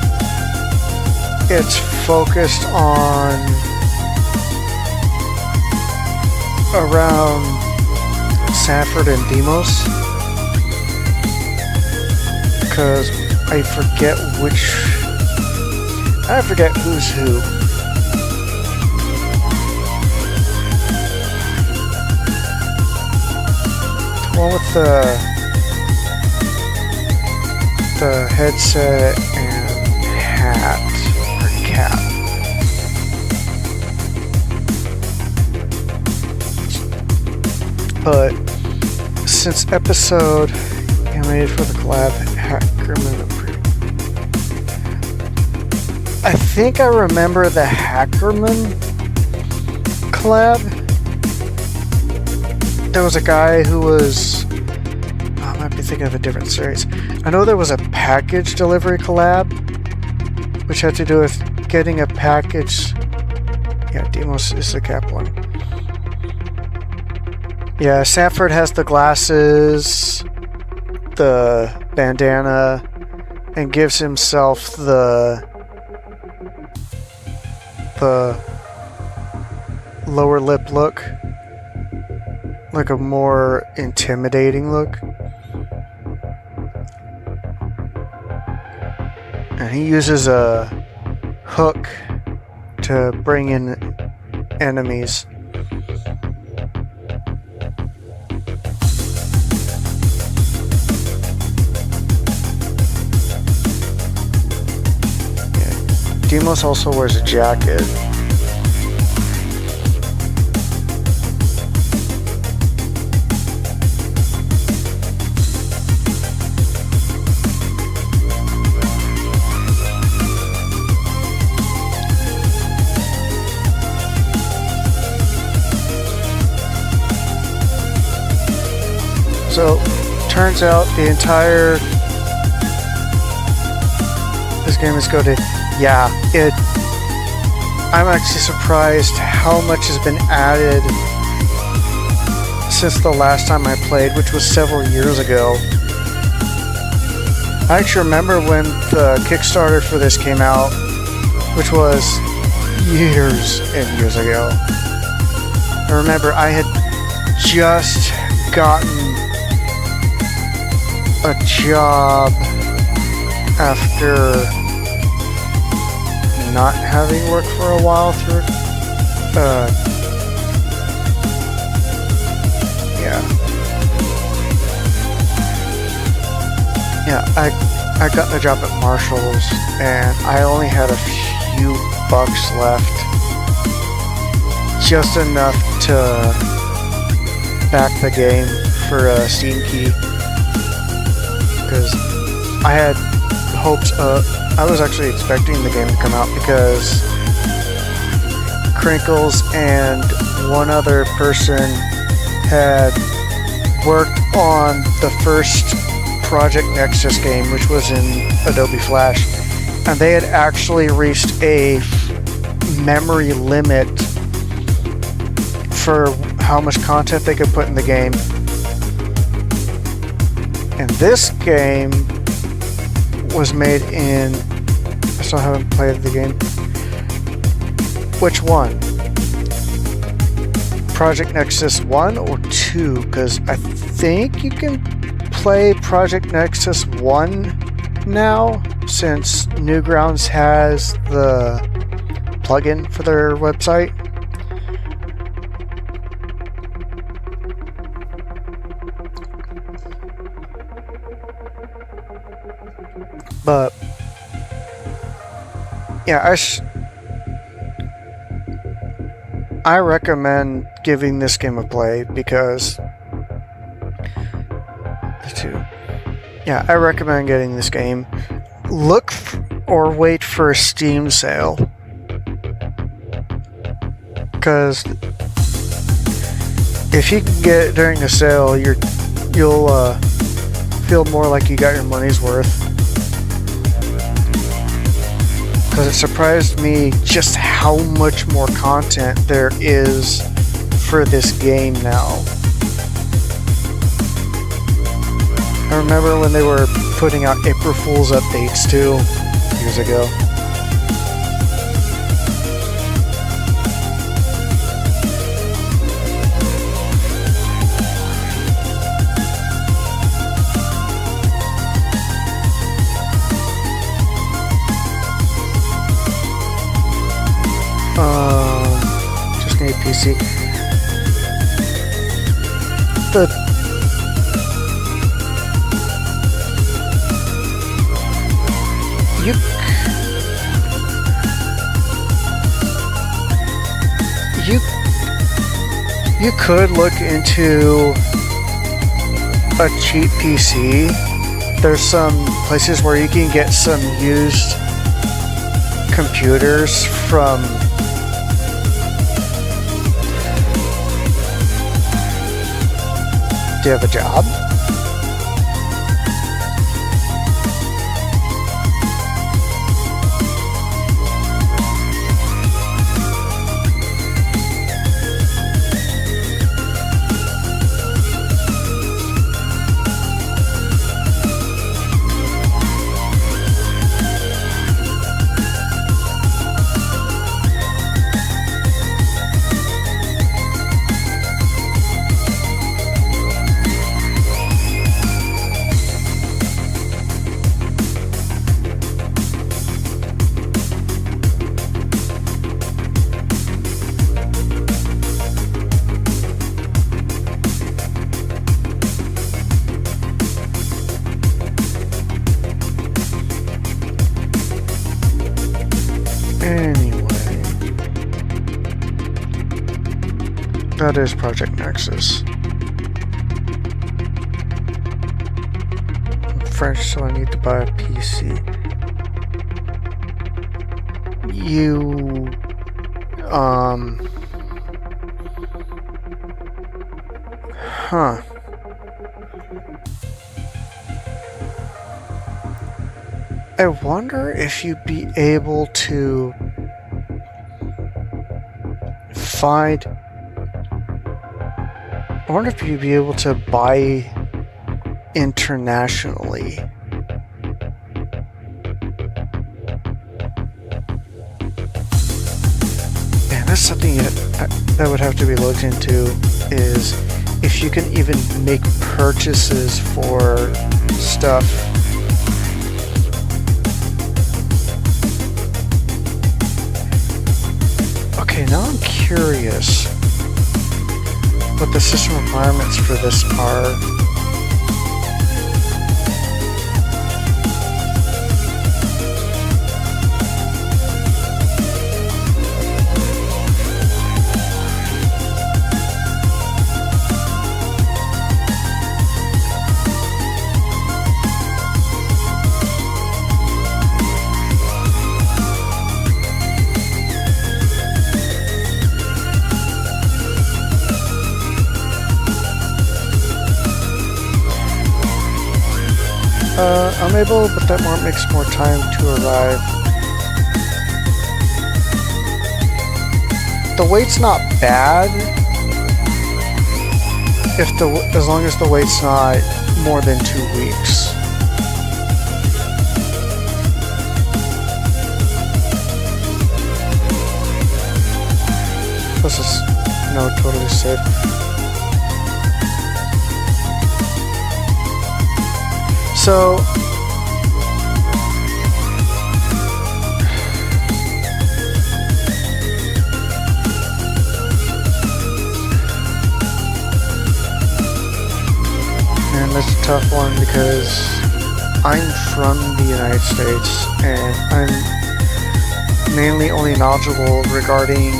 it's focused on around Sanford and Demos, because I forget who's who. The one with the headset and hat or cap. But since episode animated for the collab Hackerman, I think I remember the Hackerman collab. There was a guy who was, I might be thinking of a different series. I know there was a package delivery collab, which had to do with getting a package. Yeah, Demos is the cap one. Yeah, Sanford has the glasses, the bandana, and gives himself the lower lip look, like a more intimidating look. And he uses a hook to bring in enemies. Demos also wears a jacket. So, turns out the entire this game is coded. Yeah, I'm actually surprised how much has been added since the last time I played, which was several years ago. I actually remember when the Kickstarter for this came out, which was years and years ago. I remember I had just gotten a job after not having worked for a while through I I got the job at Marshall's and I only had a few bucks left. Just enough to back the game for a Steam key. Because I had hopes I was actually expecting the game to come out because Crinkles and one other person had worked on the first Project Nexus game, which was in Adobe Flash, and they had actually reached a memory limit for how much content they could put in the game. And this game was made in... I still haven't played the game. Which one? Project Nexus 1 or 2? Because I think you can play Project Nexus 1 now, since Newgrounds has the plugin for their website. But yeah, I recommend giving this game a play because I recommend getting this game. Look or wait for a Steam sale, because if you can get it during the sale, you'll feel more like you got your money's worth. Because it surprised me just how much more content there is for this game now. I remember when they were putting out April Fool's updates too, years ago. Just need PC. You could look into a cheap PC. There's some places where you can get some used computers from Do you have a job? That is Project Nexus. I'm French, so I need to buy a PC. I wonder if you'd be able to find... I wonder if you'd be able to buy internationally. And that's something that would have to be looked into, is if you can even make purchases for stuff. Okay, now I'm curious what the system requirements for this are. Unable, but that makes more time to arrive. The wait's not bad as long as the wait's not more than 2 weeks. This is totally safe. So and that's a tough one because I'm from the United States and I'm mainly only knowledgeable regarding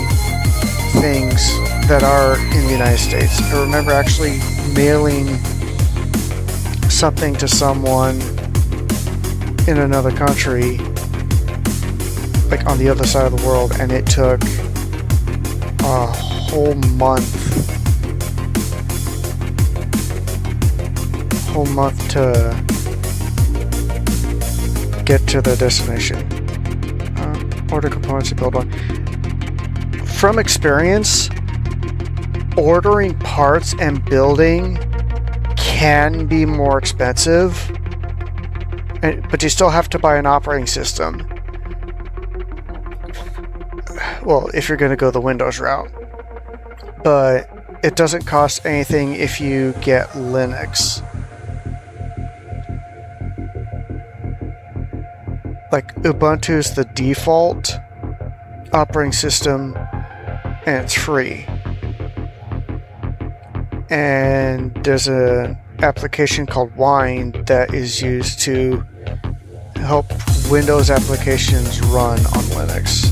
things that are in the United States. I remember actually mailing something to someone in another country, like on the other side of the world, and it took a whole month to get to the destination. Order components to build one. From experience, ordering parts and building can be more expensive, but you still have to buy an operating system. Well, if you're going to go the Windows route. But it doesn't cost anything if you get Linux. Like, Ubuntu's the default operating system, and it's free. And there's an application called Wine that is used to help Windows applications run on Linux.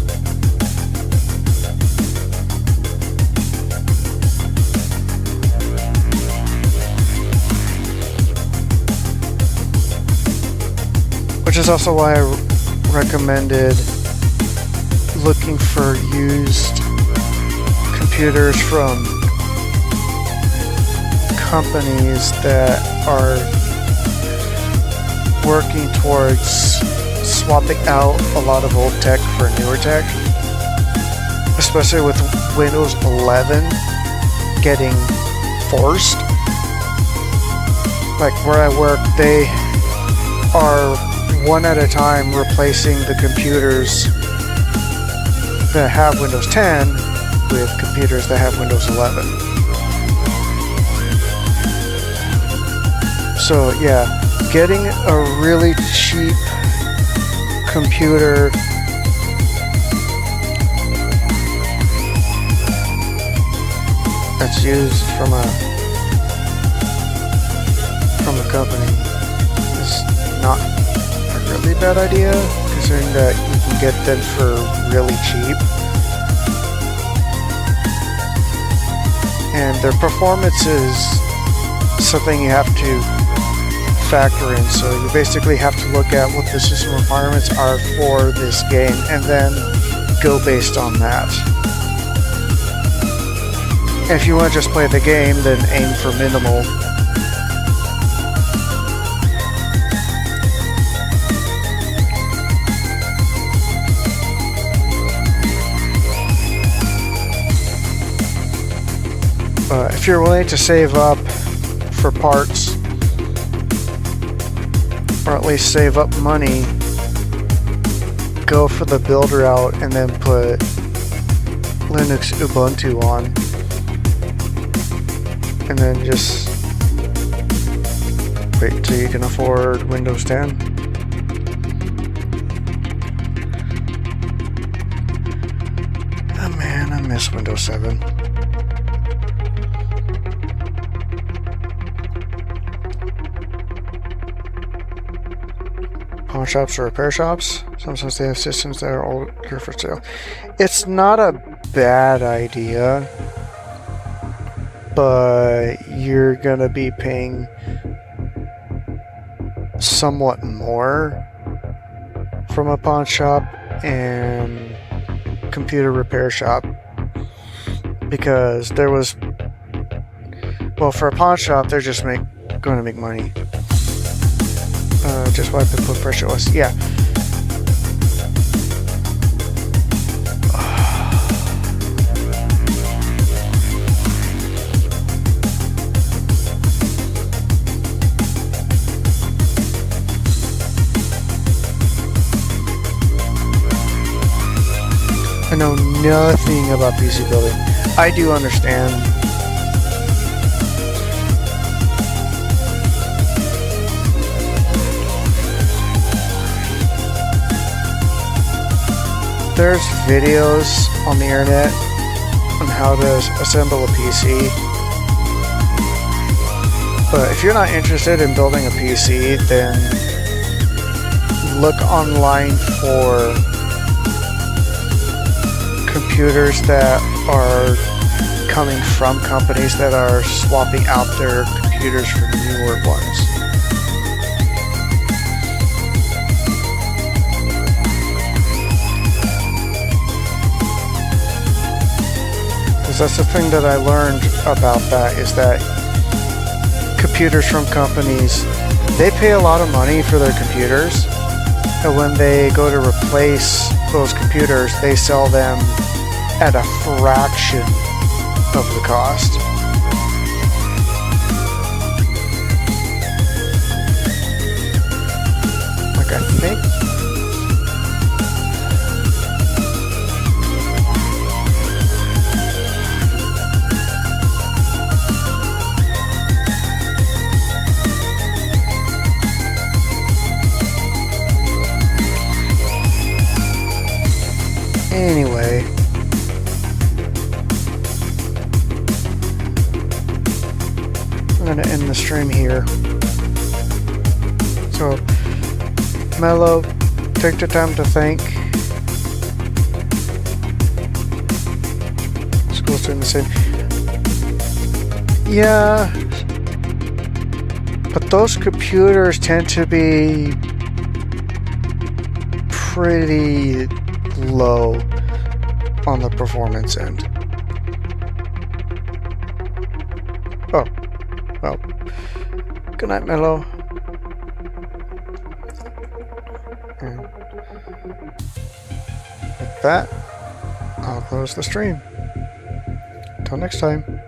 Which is also why I recommended looking for used computers from companies that are working towards swapping out a lot of old tech for newer tech, especially with Windows 11 getting forced. Like where I work, they are one at a time replacing the computers that have Windows 10 with computers that have Windows 11. So yeah, getting a really cheap computer that's used from a company is not a really bad idea, considering that you can get them for really cheap. And their performance is something you have to factor in, so you basically have to look at what the system requirements are for this game and then go based on that. And if you want to just play the game, then aim for minimal. If you're willing to save up for parts, or at least save up money, go for the build route and then put Linux Ubuntu on, and then just wait till you can afford Windows 10. Oh man, I miss Windows 7. Pawn shops or repair shops. Sometimes they have systems that are older for sale. It's not a bad idea, but you're gonna be paying somewhat more from a pawn shop and computer repair shop, because there was, well, for a pawn shop they're just going to make money. Just wipe and put pressure list. Yeah. I know nothing about PC building. I do understand. There's videos on the internet on how to assemble a PC. But if you're not interested in building a PC, then look online for computers that are coming from companies that are swapping out their computers for newer ones. Because that's the thing that I learned about that, is that computers from companies, they pay a lot of money for their computers, and when they go to replace those computers, they sell them at a fraction of the cost. Like, I think anyway, I'm going to end the stream here. So, Mello, take the time to think. School's doing the same. Yeah, but those computers tend to be pretty low on the performance end. Oh, well, good night, Mello. And with that, I'll close the stream. Until next time.